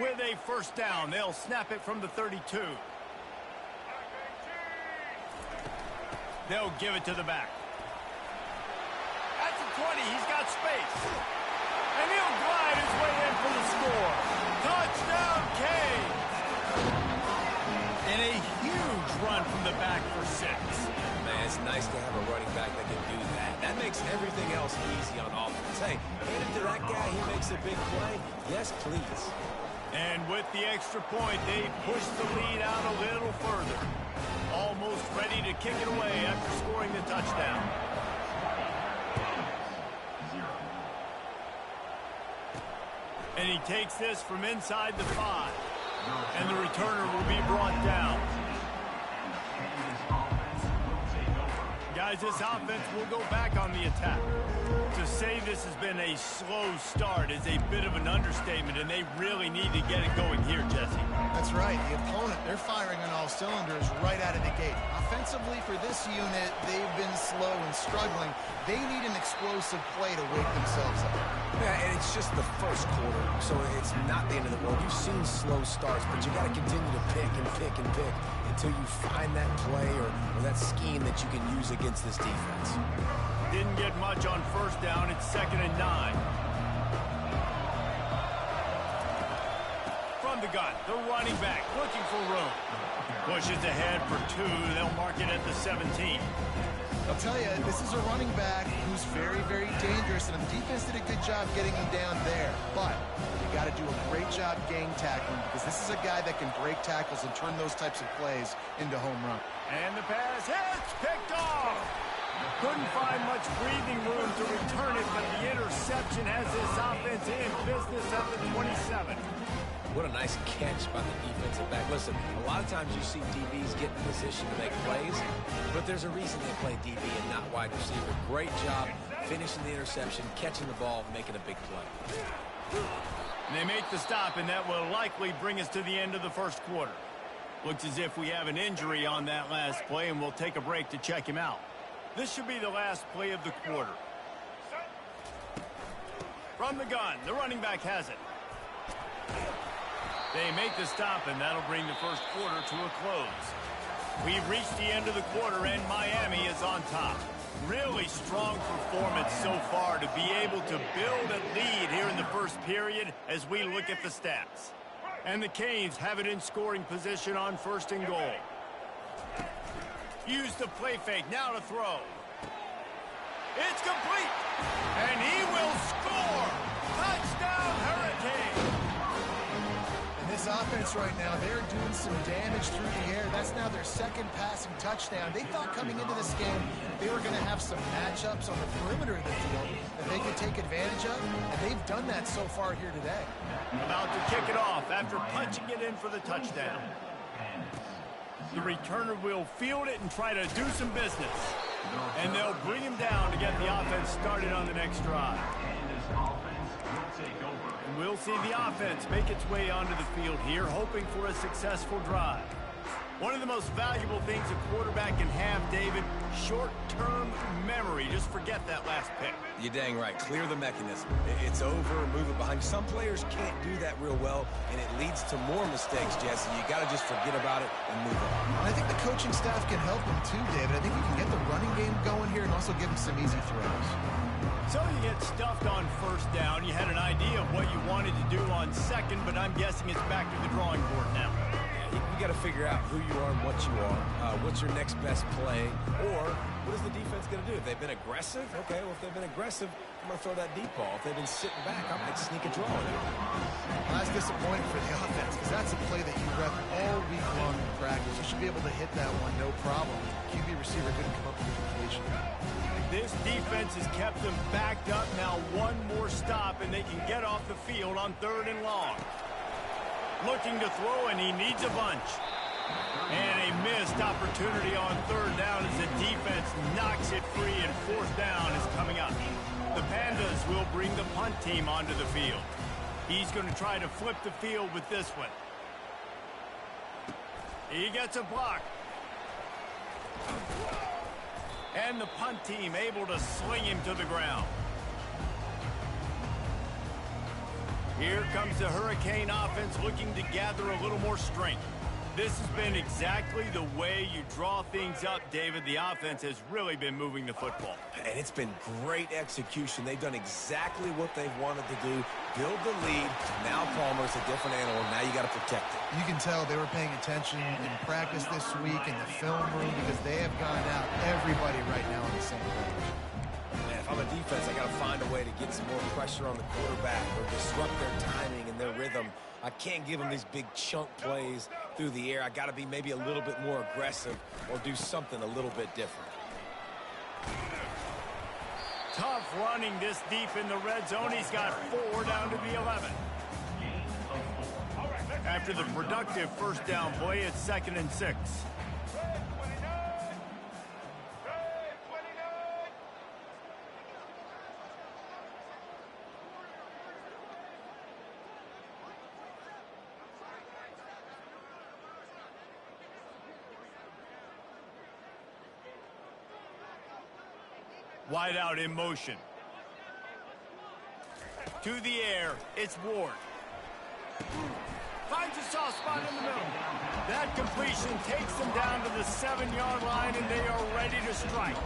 With a first down, they'll snap it from the 32. They'll give it to the back. At the 20, he's got space. And he'll glide his way in for the score. Touchdown, Canes! And a huge run from the back for 6. Man, it's nice to have a running back that can do that. That makes everything else easy on offense. Hey, hand it to that guy, he makes a big play. Yes, please. And with the extra point, they push the lead out a little further. Almost ready to kick it away after scoring the touchdown. And he takes this from inside the 5. And the returner will be brought down. Guys, this offense will go back on the attack. To say this has been a slow start is a bit of an understatement, and they really need to get it going here, Jesse. That's right. The opponent, they're firing on all cylinders right out of the gate. Offensively, for this unit, they've been slow and struggling. They need an explosive play to wake themselves up. Yeah, and it's just the first quarter, so it's not the end of the world. You've seen slow starts, but you got to continue to pick and pick and pick until you find that play or that scheme that you can use against this defense. Didn't get much on first down. It's 2nd and 9. From the gun, the running back looking for room. Pushes ahead for 2. They'll mark it at the 17. I'll tell you, this is a running back who's very, very dangerous, and the defense did a good job getting him down there. But you got to do a great job gang tackling because this is a guy that can break tackles and turn those types of plays into home run. And the pass hits, picked off. Couldn't find much breathing room to return it, but the interception has this offense in business at the 27. What a nice catch by the defensive back. Listen, a lot of times you see DBs get in position to make plays, but there's a reason they play DB and not wide receiver. Great job finishing the interception, catching the ball, making a big play. And they make the stop, and that will likely bring us to the end of the first quarter. Looks as if we have an injury on that last play, and we'll take a break to check him out. This should be the last play of the quarter. From the gun, the running back has it. They make the stop, and that'll bring the first quarter to a close. We've reached the end of the quarter, and Miami is on top. Really strong performance so far to be able to build a lead here in the first period as we look at the stats. And the Canes have it in scoring position on 1st and goal. Use the play fake, now to throw. It's complete, and he will score! Touchdown, Hurricane! And this offense right now, they're doing some damage through the air. That's now their 2nd passing touchdown. They thought coming into this game they were going to have some matchups on the perimeter of the field that they could take advantage of, and they've done that so far here today. About to kick it off after punching it in for the touchdown. The returner will field it and try to do some business. And they'll bring him down to get the offense started on the next drive. And we'll see the offense make its way onto the field here, hoping for a successful drive. One of the most valuable things a quarterback back in half, David. Short-term memory. Just forget that last pick. You're dang right. Clear the mechanism. It's over. Move it behind. Some players can't do that real well, and it leads to more mistakes, Jesse. You got to just forget about it and move on. And I think the coaching staff can help him too, David. I think you can get the running game going here and also give him some easy throws. So you get stuffed on first down. You had an idea of what you wanted to do on second, but I'm guessing it's back to the drawing board now. You got to figure out who you are and what you are. What's your next best play? Or what is the defense going to do? If they've been aggressive, okay, well, if they've been aggressive, I'm going to throw that deep ball. If they've been sitting back, I might sneak a draw in it. That's disappointing for the offense because that's a play that you rep all week long in practice. You should be able to hit that one, no problem. QB receiver didn't come up with the completion. This defense has kept them backed up. Now one more stop, and they can get off the field on 3rd and long. Looking to throw, and he needs a bunch. And a missed opportunity on 3rd down as the defense knocks it free, and 4th down is coming up. The Pandas will bring the punt team onto the field. He's going to try to flip the field with this one. He gets a block. And the punt team able to sling him to the ground. Here comes the Hurricane offense looking to gather a little more strength. This has been exactly the way you draw things up, David. The offense has really been moving the football. And it's been great execution. They've done exactly what they've wanted to do. Build the lead. Now Palmer's a different animal. Now you got to protect it. You can tell they were paying attention in practice this week in the film room because they have gone out everybody right now on the same page. And if I'm a defense, I got to find a way to get some more pressure on the quarterback or disrupt their timing and their rhythm. I can't give them these big chunk plays through the air. I got to be maybe a little bit more aggressive or do something a little bit different. Tough running this deep in the red zone. He's got 4 down to the 11. After the productive first down play, it's 2nd and 6. Wide out in motion. To the air, it's Ward. Finds a soft spot in the middle. That completion takes them down to the 7-yard line, and they are ready to strike.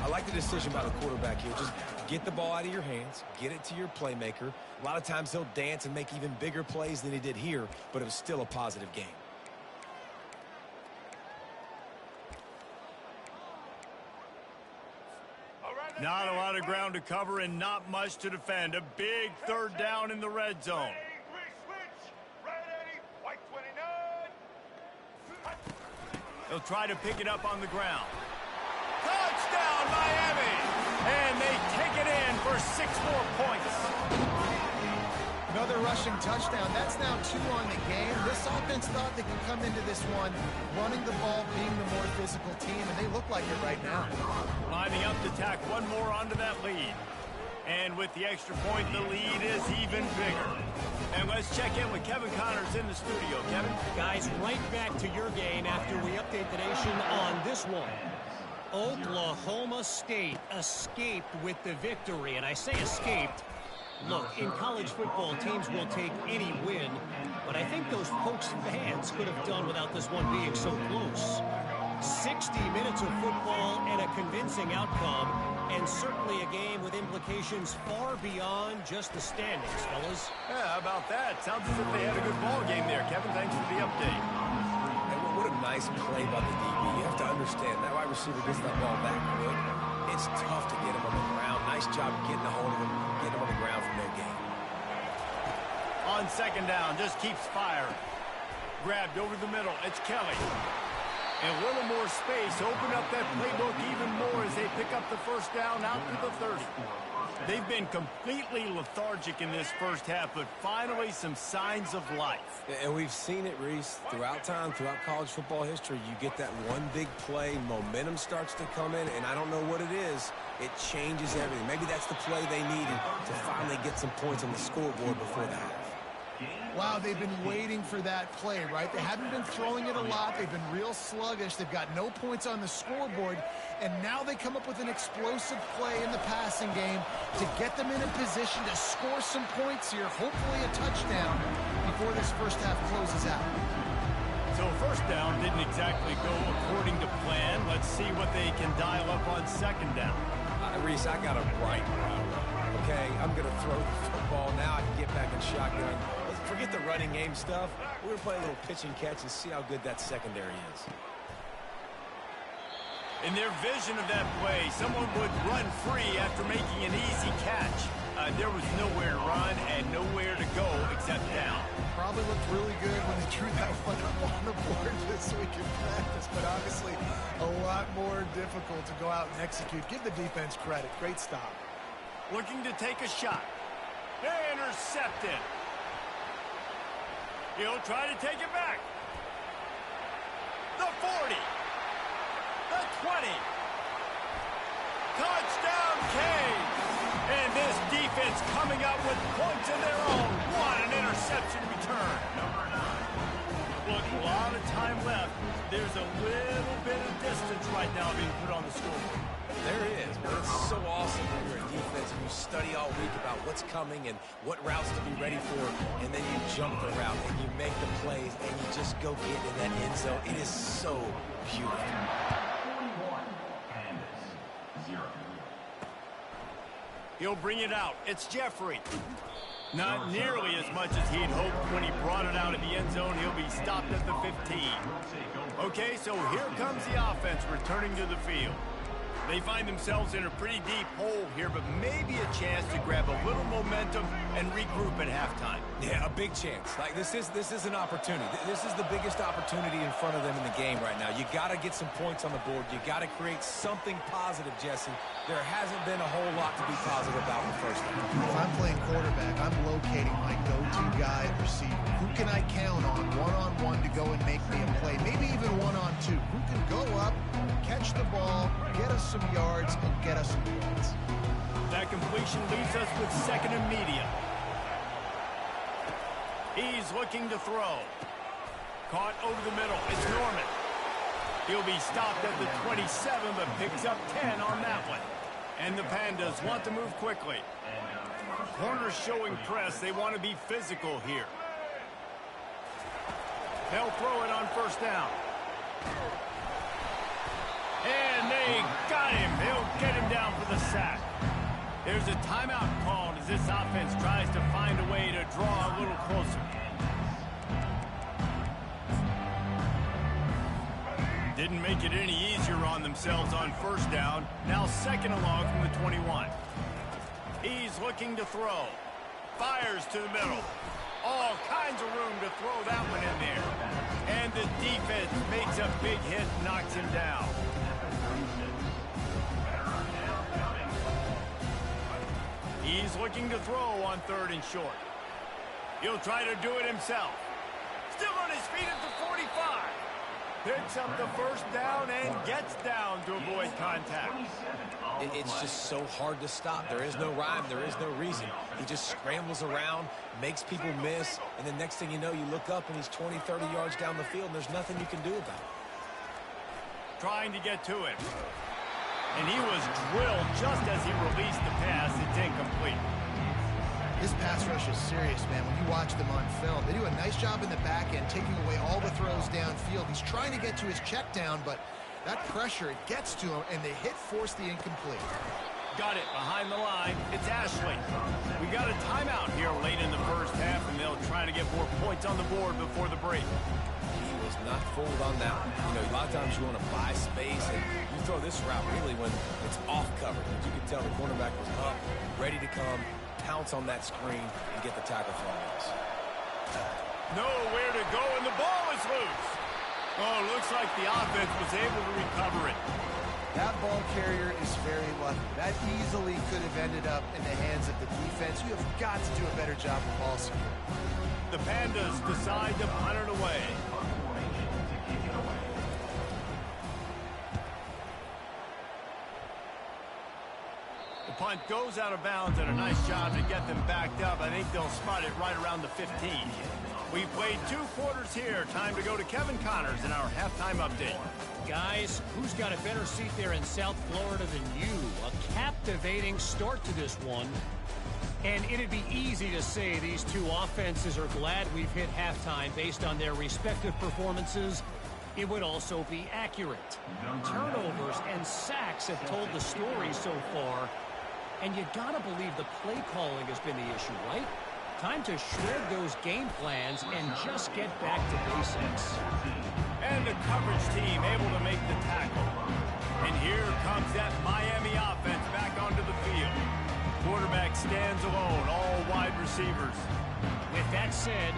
I like the decision by the quarterback here. Just get the ball out of your hands, get it to your playmaker. A lot of times he'll dance and make even bigger plays than he did here, but it was still a positive game. Not a lot of ground to cover and not much to defend. A big 3rd down in the red zone. They'll try to pick it up on the ground. Touchdown, Miami! And they take it in for 6 more points. Another rushing touchdown. That's now 2 on the game. This offense thought they could come into this one running the ball, being the more physical team, and they look like it right now. Lining up to tack one more onto that lead. And with the extra point, the lead is even bigger. And let's check in with Kevin Connors in the studio. Kevin? Guys, right back to your game after we update the nation on this one. Oklahoma State escaped with the victory. And I say escaped. Look, in college football, teams will take any win, but I think those Pokes fans could have done without this one being so close. 60 minutes of football and a convincing outcome, and certainly a game with implications far beyond just the standings, fellas. Yeah, how about that? Sounds as if they had a good ball game there. Kevin, thanks for the update. And what a nice play by the DB. You have to understand, that wide receiver gets that ball back quick. It's tough to get him on the ground. Nice job getting a hold of him, getting him on the ground for no gain. On 2nd down, just keeps firing. Grabbed over the middle. It's Kelly. And a little more space. Open up that playbook even more as they pick up the first down out to the 30. They've been completely lethargic in this first half, but finally some signs of life. And we've seen it, Reese, throughout time, throughout college football history. You get that one big play, momentum starts to come in, and I don't know what it is. It changes everything. Maybe that's the play they needed to finally get some points on the scoreboard before the half. Wow, they've been waiting for that play, right? They haven't been throwing it a lot. They've been real sluggish. They've got no points on the scoreboard. And now they come up with an explosive play in the passing game to get them in a position to score some points here, hopefully a touchdown before this first half closes out. So first down didn't exactly go according to plan. Let's see what they can dial up on second down. Reese, I got it right. Okay, I'm going to throw the football. Now I can get back in shotgun. Let's forget the running game stuff. We're going to play a little pitch and catch and see how good that secondary is. In their vision of that play, someone would run free after making an easy catch. There was nowhere to run and nowhere to go except down. Probably looked really good when they drew that one up on the board this week in practice, but obviously a lot more difficult to go out and execute. Give the defense credit. Great stop. Looking to take a shot. Intercepted. He'll try to take it back. The 40. The 20. Touchdown, Canes. And this defense coming up with points of their own. What an interception return. Look, a lot of time left. There's a little bit of distance right now being put on the scoreboard. There is, but it's so awesome when you're a defense and you study all week about what's coming and what routes to be ready for, and then you jump the route and you make the plays and you just go get in that end zone. It is so beautiful. 41, Pandas, 0. He'll bring it out. It's Jeffrey. Not nearly as much as he'd hoped when he brought it out of the end zone. He'll be stopped at the 15. Okay, so here comes the offense returning to the field. They find themselves in a pretty deep hole here, but maybe a chance to grab a little momentum and regroup at halftime. Yeah, a big chance. Like this is an opportunity. This is the biggest opportunity in front of them in the game right now. You got to get some points on the board. You got to create something positive, Jesse. There hasn't been a whole lot to be positive about in the first half. If I'm playing quarterback, I'm locating my go-to guy at receiver. Who can I count on one-on-one to go and make me a play? Maybe even one-on-two. Who can go up, catch the ball, get us some yards, and get us some points? That completion leaves us with second and medium. He's looking to throw. Caught over the middle. It's Norman. He'll be stopped at the 27, but picks up 10 on that one. And the Pandas want to move quickly. Corners showing press. They want to be physical here. They'll throw it on first down. And they got him. They'll get him down for the sack. There's a timeout called as this offense tries to find a way to draw a little closer. Didn't make it any easier on themselves on first down. Now second along from the 21. He's looking to throw. Fires to the middle. All kinds of room to throw that one in there. And the defense makes a big hit, knocks him down. He's looking to throw on third and short. He'll try to do it himself. Still on his feet at the 45. Picks up the first down and gets down to avoid contact. It's just so hard to stop. There is no rhyme. There is no reason. He just scrambles around, makes people miss, and then next thing you know, you look up and he's 20, 30 yards down the field, and there's nothing you can do about it. Trying to get to it. And he was drilled just as he released the pass. It's incomplete. This pass rush is serious, man. When you watch them on film, they do a nice job in the back end, taking away all the throws downfield. He's trying to get to his check down, but that pressure, it gets to him, and the hit forced the incomplete. Got it behind the line. It's Ashley. We got a timeout here late in the first half, and they'll try to get more points on the board before the break. He was not fooled on that one. You know, a lot of times you want to buy space, and you throw this route really when it's off coverage. As you can tell, the cornerback was up, ready to come, pounce on that screen, and get the tackle for us. Nowhere to go, and the ball is loose. Oh, looks like the offense was able to recover it. That ball carrier is very lucky. That easily could have ended up in the hands of the defense. You have got to do a better job of ball security. The Pandas decide to punt it away. The punt goes out of bounds, and a nice job to get them backed up. I think they'll spot it right around the 15. We played 2 quarters here. Time to go to Kevin Connors in our halftime update. Guys, who's got a better seat there in South Florida than you? A captivating start to this one. And it'd be easy to say these two offenses are glad we've hit halftime based on their respective performances. It would also be accurate. Turnovers and sacks have told the story so far. And you gotta believe the play calling has been the issue, right? Time to shred those game plans and just get back to basics. And the coverage team able to make the tackle. And here comes that Miami offense back onto the field. Quarterback stands alone, all wide receivers. With that said,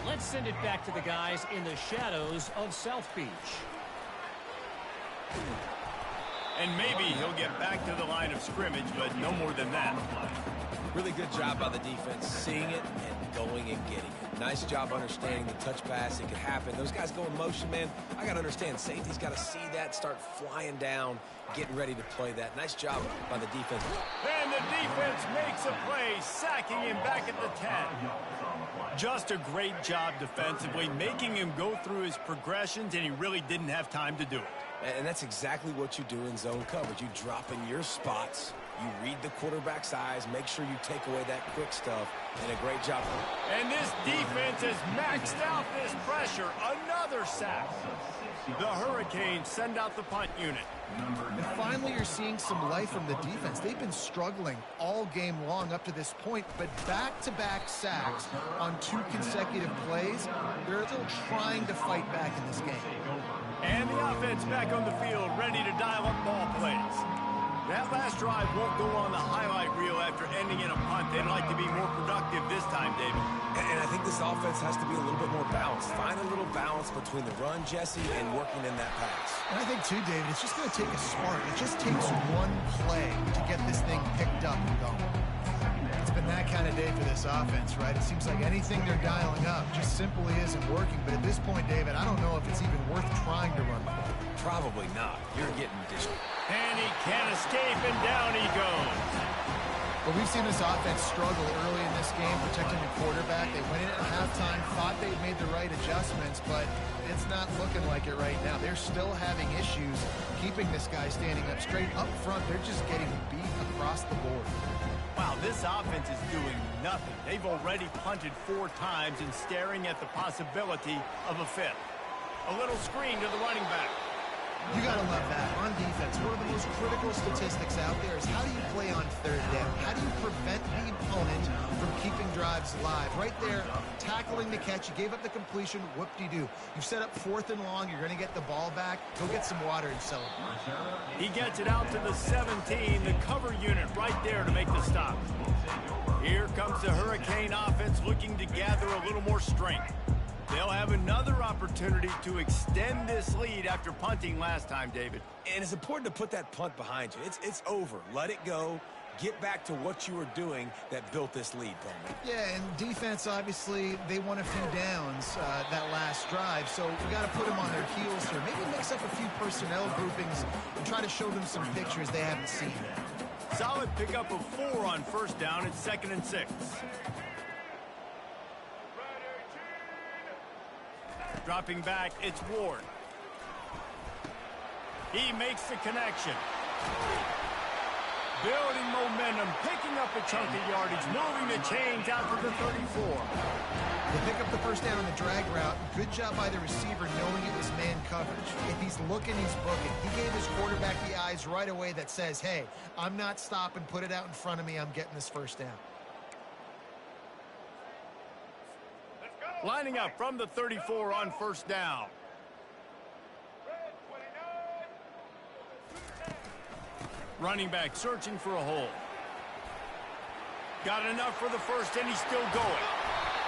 let's send it back to the guys in the shadows of South Beach. And maybe he'll get back to the line of scrimmage, but no more than that. Really good job by the defense, seeing it and going and getting it. Nice job understanding the touch pass. It could happen. Those guys go in motion, man. I got to understand, safety's got to see that, start flying down, getting ready to play that. Nice job by the defense. And the defense makes a play, sacking him back at the 10. Just a great job defensively, making him go through his progressions, and he really didn't have time to do it. And that's exactly what you do in zone coverage. You drop in your spots, you read the quarterback's eyes, make sure you take away that quick stuff, and a great job. And this defense has maxed out this pressure. Another sack. The Hurricanes send out the punt unit. And finally, you're seeing some life from the defense. They've been struggling all game long up to this point, but back-to-back sacks on 2 consecutive plays, they're still trying to fight back in this game. And the offense back on the field, ready to dial up ball plays. That last drive won't go on the highlight reel after ending in a punt. They'd like to be more productive this time, David. And I think this offense has to be a little bit more balanced. Find a little balance between the run, Jesse, and working in that pass. And I think, too, David, it's just going to take a spark. It just takes one play to get this thing picked up and going. It's been that kind of day for this offense, right? It seems like anything they're dialing up just simply isn't working. But at this point, David, I don't know if it's even worth trying to run the ball. Probably not. You're getting dished. And he can't escape, and down he goes. Well, we've seen this offense struggle early in this game, protecting the quarterback. They went in at halftime, thought they'd made the right adjustments, but it's not looking like it right now. They're still having issues keeping this guy standing up straight. Up front, they're just getting beat across the board. Wow, this offense is doing nothing. They've already punted 4 times and staring at the possibility of a 5th. A little screen to the running back. You got to love that. On defense, one of the most critical statistics out there is how do you play on 3rd down? How do you prevent the opponent from keeping drives alive? Right there, tackling the catch. You gave up the completion. Whoop-de-doo. You've set up 4th and long. You're going to get the ball back. Go get some water and celebrate. He gets it out to the 17. The cover unit right there to make the stop. Here comes the Hurricane offense looking to gather a little more strength. They'll have another opportunity to extend this lead after punting last time, David. And it's important to put that punt behind you. It's over. Let it go. Get back to what you were doing that built this lead, Bowman. Yeah, and defense, obviously, they won a few downs that last drive, so we got to put them on their heels here. Maybe mix up a few personnel groupings and try to show them some pictures they haven't seen. Solid pickup of 4 on 1st down. It's 2nd and 6. Dropping back, it's Ward. He makes the connection. Building momentum, picking up a chunk of yardage, moving the chains out to the 34. They pick up the 1st down on the drag route. Good job by the receiver knowing it was man coverage. If he's looking, he's booking. He gave his quarterback the eyes right away that says, hey, I'm not stopping, put it out in front of me, I'm getting this 1st down. Lining up from the 34 on 1st down. Running back searching for a hole. Got enough for the 1st, and he's still going.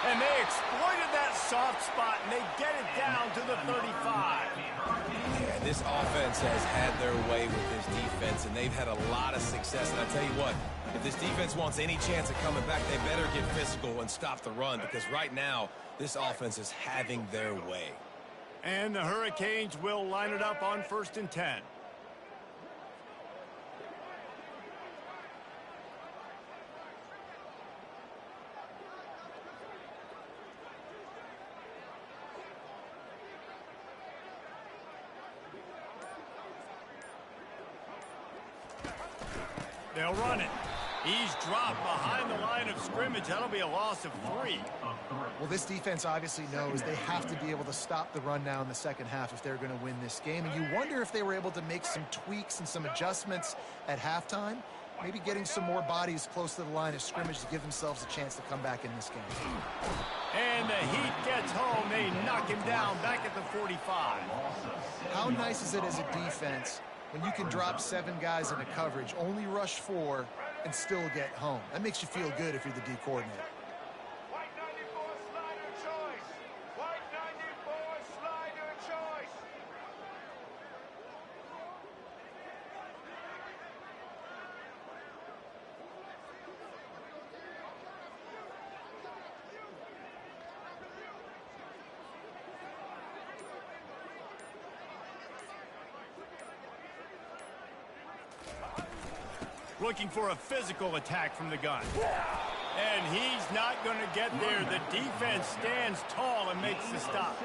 And they exploited that soft spot, and they get it down to the 35. Yeah, this offense has had their way with this defense, and they've had a lot of success. And I tell you what, if this defense wants any chance of coming back, they better get physical and stop the run, because right now, this offense is having their way. And the Hurricanes will line it up on 1st and 10. They'll run it. He's dropped behind the line of scrimmage. That'll be a loss of 3. Well, this defense obviously knows they have to be able to stop the run now in the second half if they're going to win this game. And you wonder if they were able to make some tweaks and some adjustments at halftime, maybe getting some more bodies close to the line of scrimmage to give themselves a chance to come back in this game. And the Heat gets home. They knock him down back at the 45. How nice is it as a defense when you can drop 7 guys in a coverage, only rush 4, and still get home? That makes you feel good if you're the D coordinator. White 94 slider choice. White 94 slider choice. Looking for a physical attack from the gun. And he's not going to get there. The defense stands tall and makes the stop.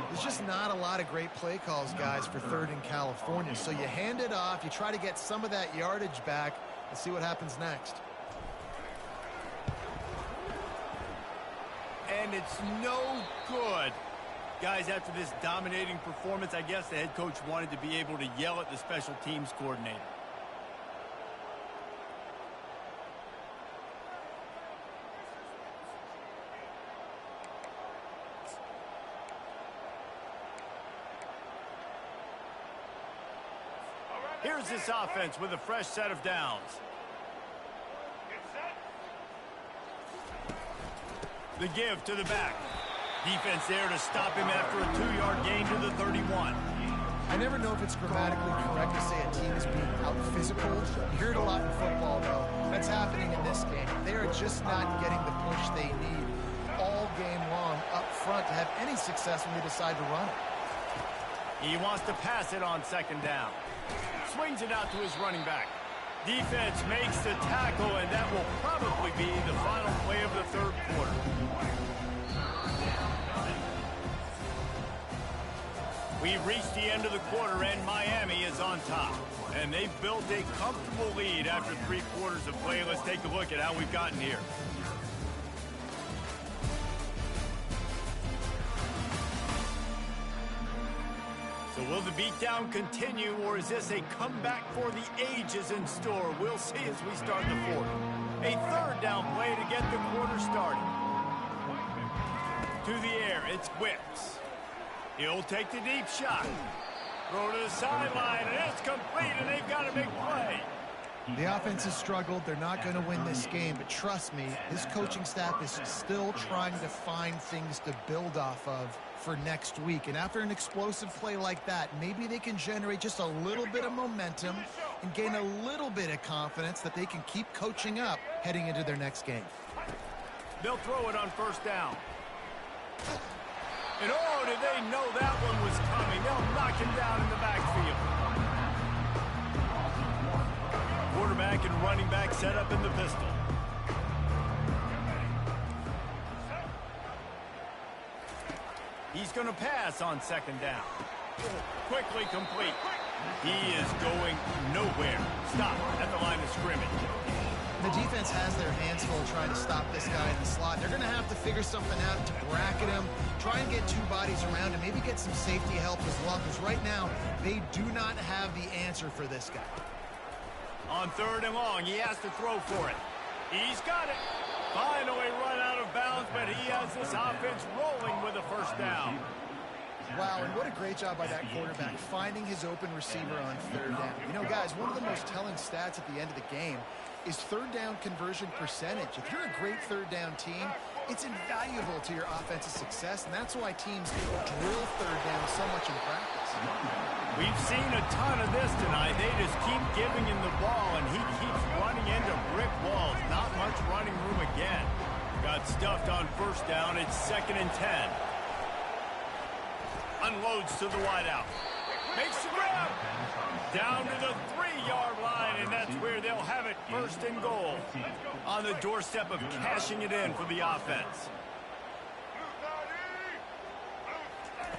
There's just not a lot of great play calls, guys, for 3rd in California. So you hand it off, you try to get some of that yardage back, and see what happens next. And it's no good. Guys, after this dominating performance, I guess the head coach wanted to be able to yell at the special teams coordinator. Here's this offense with a fresh set of downs. The give to the back. Defense there to stop him after a 2-yard gain to the 31. I never know if it's grammatically correct to say a team is being out-physical. You hear it a lot in football, though. That's happening in this game. They are just not getting the push they need all game long up front to have any success when they decide to run it. He wants to pass it on 2nd down. Swings it out to his running back. Defense makes the tackle, and that will probably be the final play of the 3rd quarter. We've reached the end of the quarter, and Miami is on top. And they've built a comfortable lead after 3 quarters of play. Let's take a look at how we've gotten here. So will the beatdown continue, or is this a comeback for the ages in store? We'll see as we start the 4th. A 3rd down play to get the quarter started. To the air, it's Wicks. He'll take the deep shot. Throw to the sideline, and it's complete, and they've got a big play. The offense has struggled. They're not going to win this game, but trust me, this coaching staff is still trying to find things to build off of for next week. And after an explosive play like that, maybe they can generate just a little bit of momentum and gain a little bit of confidence that they can keep coaching up heading into their next game. They'll throw it on 1st down. And oh, did they know that one was coming? They'll knock him down in the backfield. Quarterback and running back set up in the pistol. He's going to pass on 2nd down. Quickly complete. He is going nowhere. Stop at the line of scrimmage. The defense has their hands full trying to stop this guy in the slot. They're going to have to figure something out to bracket him, try and get 2 bodies around him, maybe get some safety help as well, because right now they do not have the answer for this guy. On 3rd and long, he has to throw for it. He's got it. Finally run out of bounds, but he has this offense rolling with a 1st down. Wow, and what a great job by that quarterback, finding his open receiver on 3rd down. You know, guys, one of the most telling stats at the end of the game is 3rd down conversion percentage. If you're a great 3rd down team, it's invaluable to your offensive success, and that's why teams drill 3rd down so much in practice. We've seen a ton of this tonight. They just keep giving him the ball, and he keeps running into brick walls. Not much running room again. Got stuffed on 1st down. It's 2nd and 10. Unloads to the wideout. Makes the grab. Down to the 3-yard line, and that's where they'll have it 1st and goal. On the doorstep of cashing it in for the offense.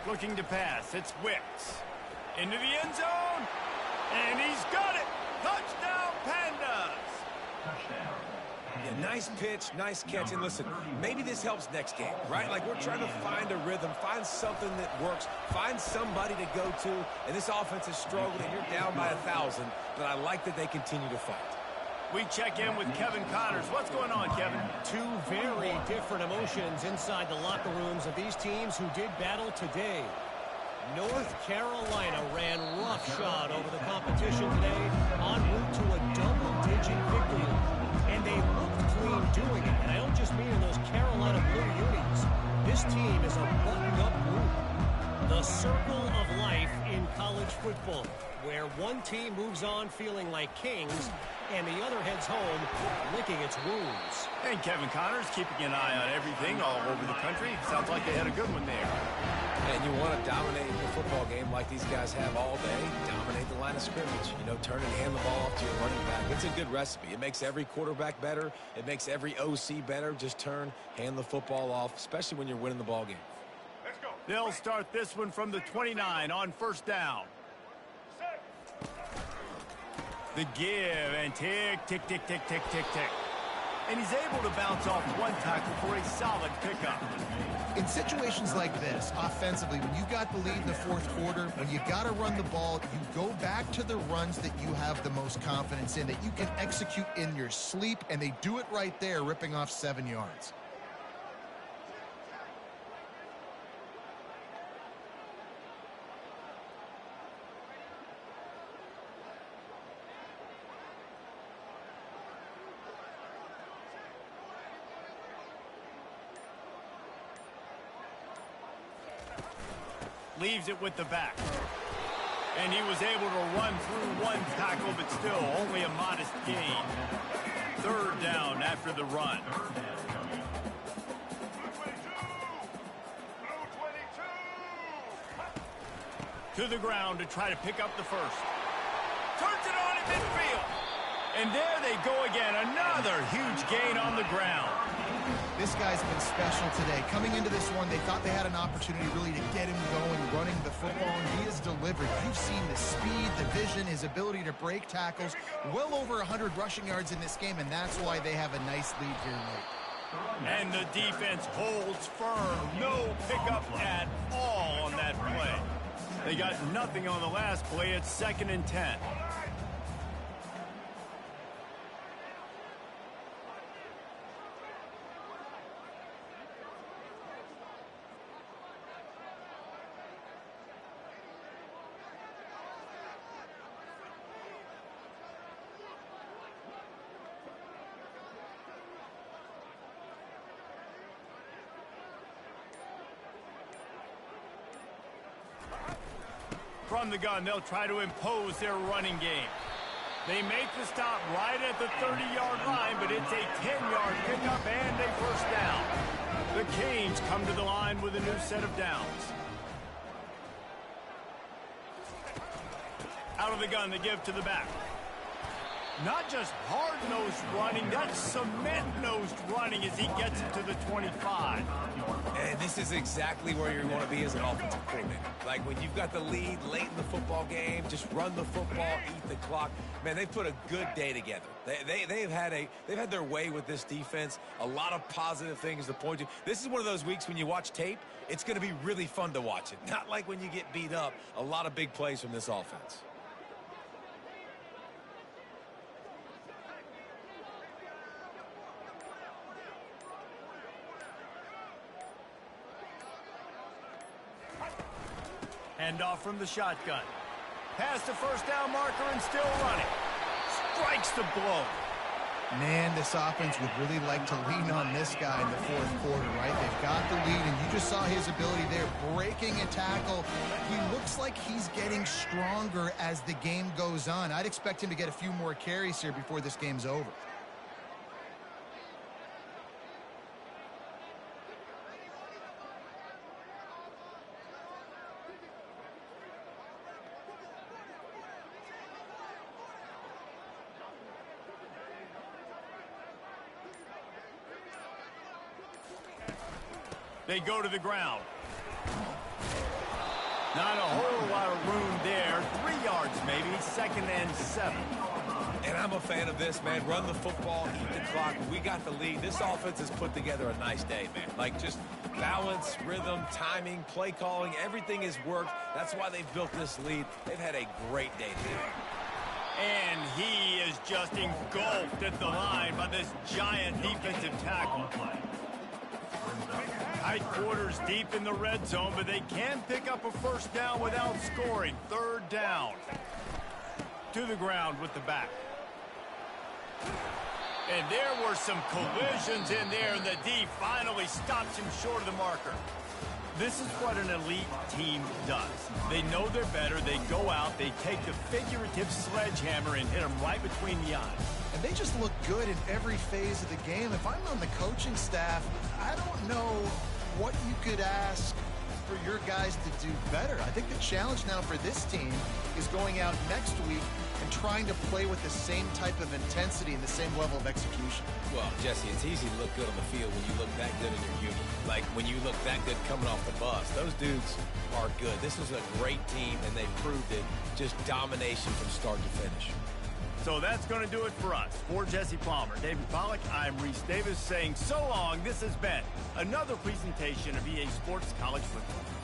Looking to pass. It's Wicks. Into the end zone. And he's got it. Touchdown, Panda. Nice pitch, nice catch. And listen, maybe this helps next game, right? Like, we're trying to find a rhythm, find something that works, find somebody to go to. And this offense is struggling. You're down by 1,000, but I like that they continue to fight. We check in with Kevin Connors. What's going on, Kevin? Two very different emotions inside the locker rooms of these teams who did battle today. North Carolina ran roughshod over the competition today, en route to a double-digit victory. And they looked clean doing it. And I don't just mean in those Carolina blue unis. This team is a buttoned-up group. The circle of life in college football, where one team moves on feeling like kings, and the other heads home licking its wounds. And Kevin Connors keeping an eye on everything all over the country. Sounds like they had a good one there. And you want to dominate the football game like these guys have all day. Dominate the line of scrimmage. You know, turn and hand the ball off to your running back. It's a good recipe. It makes every quarterback better. It makes every OC better. Just turn, hand the football off, especially when you're winning the ball game. Let's go. They'll start this one from the 29 on first down. The give and tick, tick, tick, tick, tick, tick, tick. And he's able to bounce off one tackle for a solid pickup. In situations like this, offensively, when you've got the lead in the fourth quarter, when you got to run the ball, you go back to the runs that you have the most confidence in, that you can execute in your sleep, and they do it right there, ripping off 7 yards. Leaves it with the back. And he was able to run through one tackle, but still only a modest gain. Third down after the run. To the ground to try to pick up the first. Turns it on at midfield. And there they go again. Another huge gain on the ground. This guy's been special today. Coming into this one, they thought they had an opportunity really to get him going, running the football, and he has delivered. You've seen the speed, the vision, his ability to break tackles. Well over 100 rushing yards in this game, and that's why they have a nice lead here late. And the defense holds firm. No pickup at all on that play. They got nothing on the last play. It's 2nd and 10. From the gun, they'll try to impose their running game. They make the stop right at the 30-yard line, but it's a 10-yard pickup and a first down. The Canes come to the line with a new set of downs. Out of the gun, they give to the back. Not just hard-nosed running, that's cement-nosed running as he gets it to the 25. And this is exactly where you want to be as an offensive coordinator. Like when you've got the lead late in the football game, just run the football, eat the clock. Man, they've put a good day together. They've had their way with this defense. A lot of positive things to point to. This is one of those weeks when you watch tape, it's going to be really fun to watch it. Not like when you get beat up. A lot of big plays from this offense. Hand off from the shotgun. Past the first down marker and still running. Strikes the blow. Man, this offense would really like to lean on this guy in the fourth quarter, right? They've got the lead, and you just saw his ability there, breaking a tackle. He looks like he's getting stronger as the game goes on. I'd expect him to get a few more carries here before this game's over. They go to the ground. Not a whole lot of room there. 3 yards maybe, 2nd and 7. And I'm a fan of this, man. Run the football, eat the clock. We got the lead. This offense has put together a nice day, man. Like, just balance, rhythm, timing, play calling, everything has worked. That's why they've built this lead. They've had a great day today. And he is just engulfed at the line by this giant defensive tackle. Tight quarters deep in the red zone, but they can pick up a first down without scoring. 3rd down. To the ground with the back. And there were some collisions in there, and the D finally stops him short of the marker. This is what an elite team does. They know they're better. They go out. They take the figurative sledgehammer and hit them right between the eyes. And they just look good in every phase of the game. If I'm on the coaching staff, I don't know what you could ask for your guys to do better. I think the challenge now for this team is going out next week and trying to play with the same type of intensity and the same level of execution. Well, Jesse, it's easy to look good on the field when you look that good in your uni. Like, when you look that good coming off the bus. Those dudes are good. This is a great team, and they proved it. Just domination from start to finish. So that's going to do it for us. For Jesse Palmer, David Pollack, I'm Reese Davis saying so long. This has been another presentation of EA Sports College Football.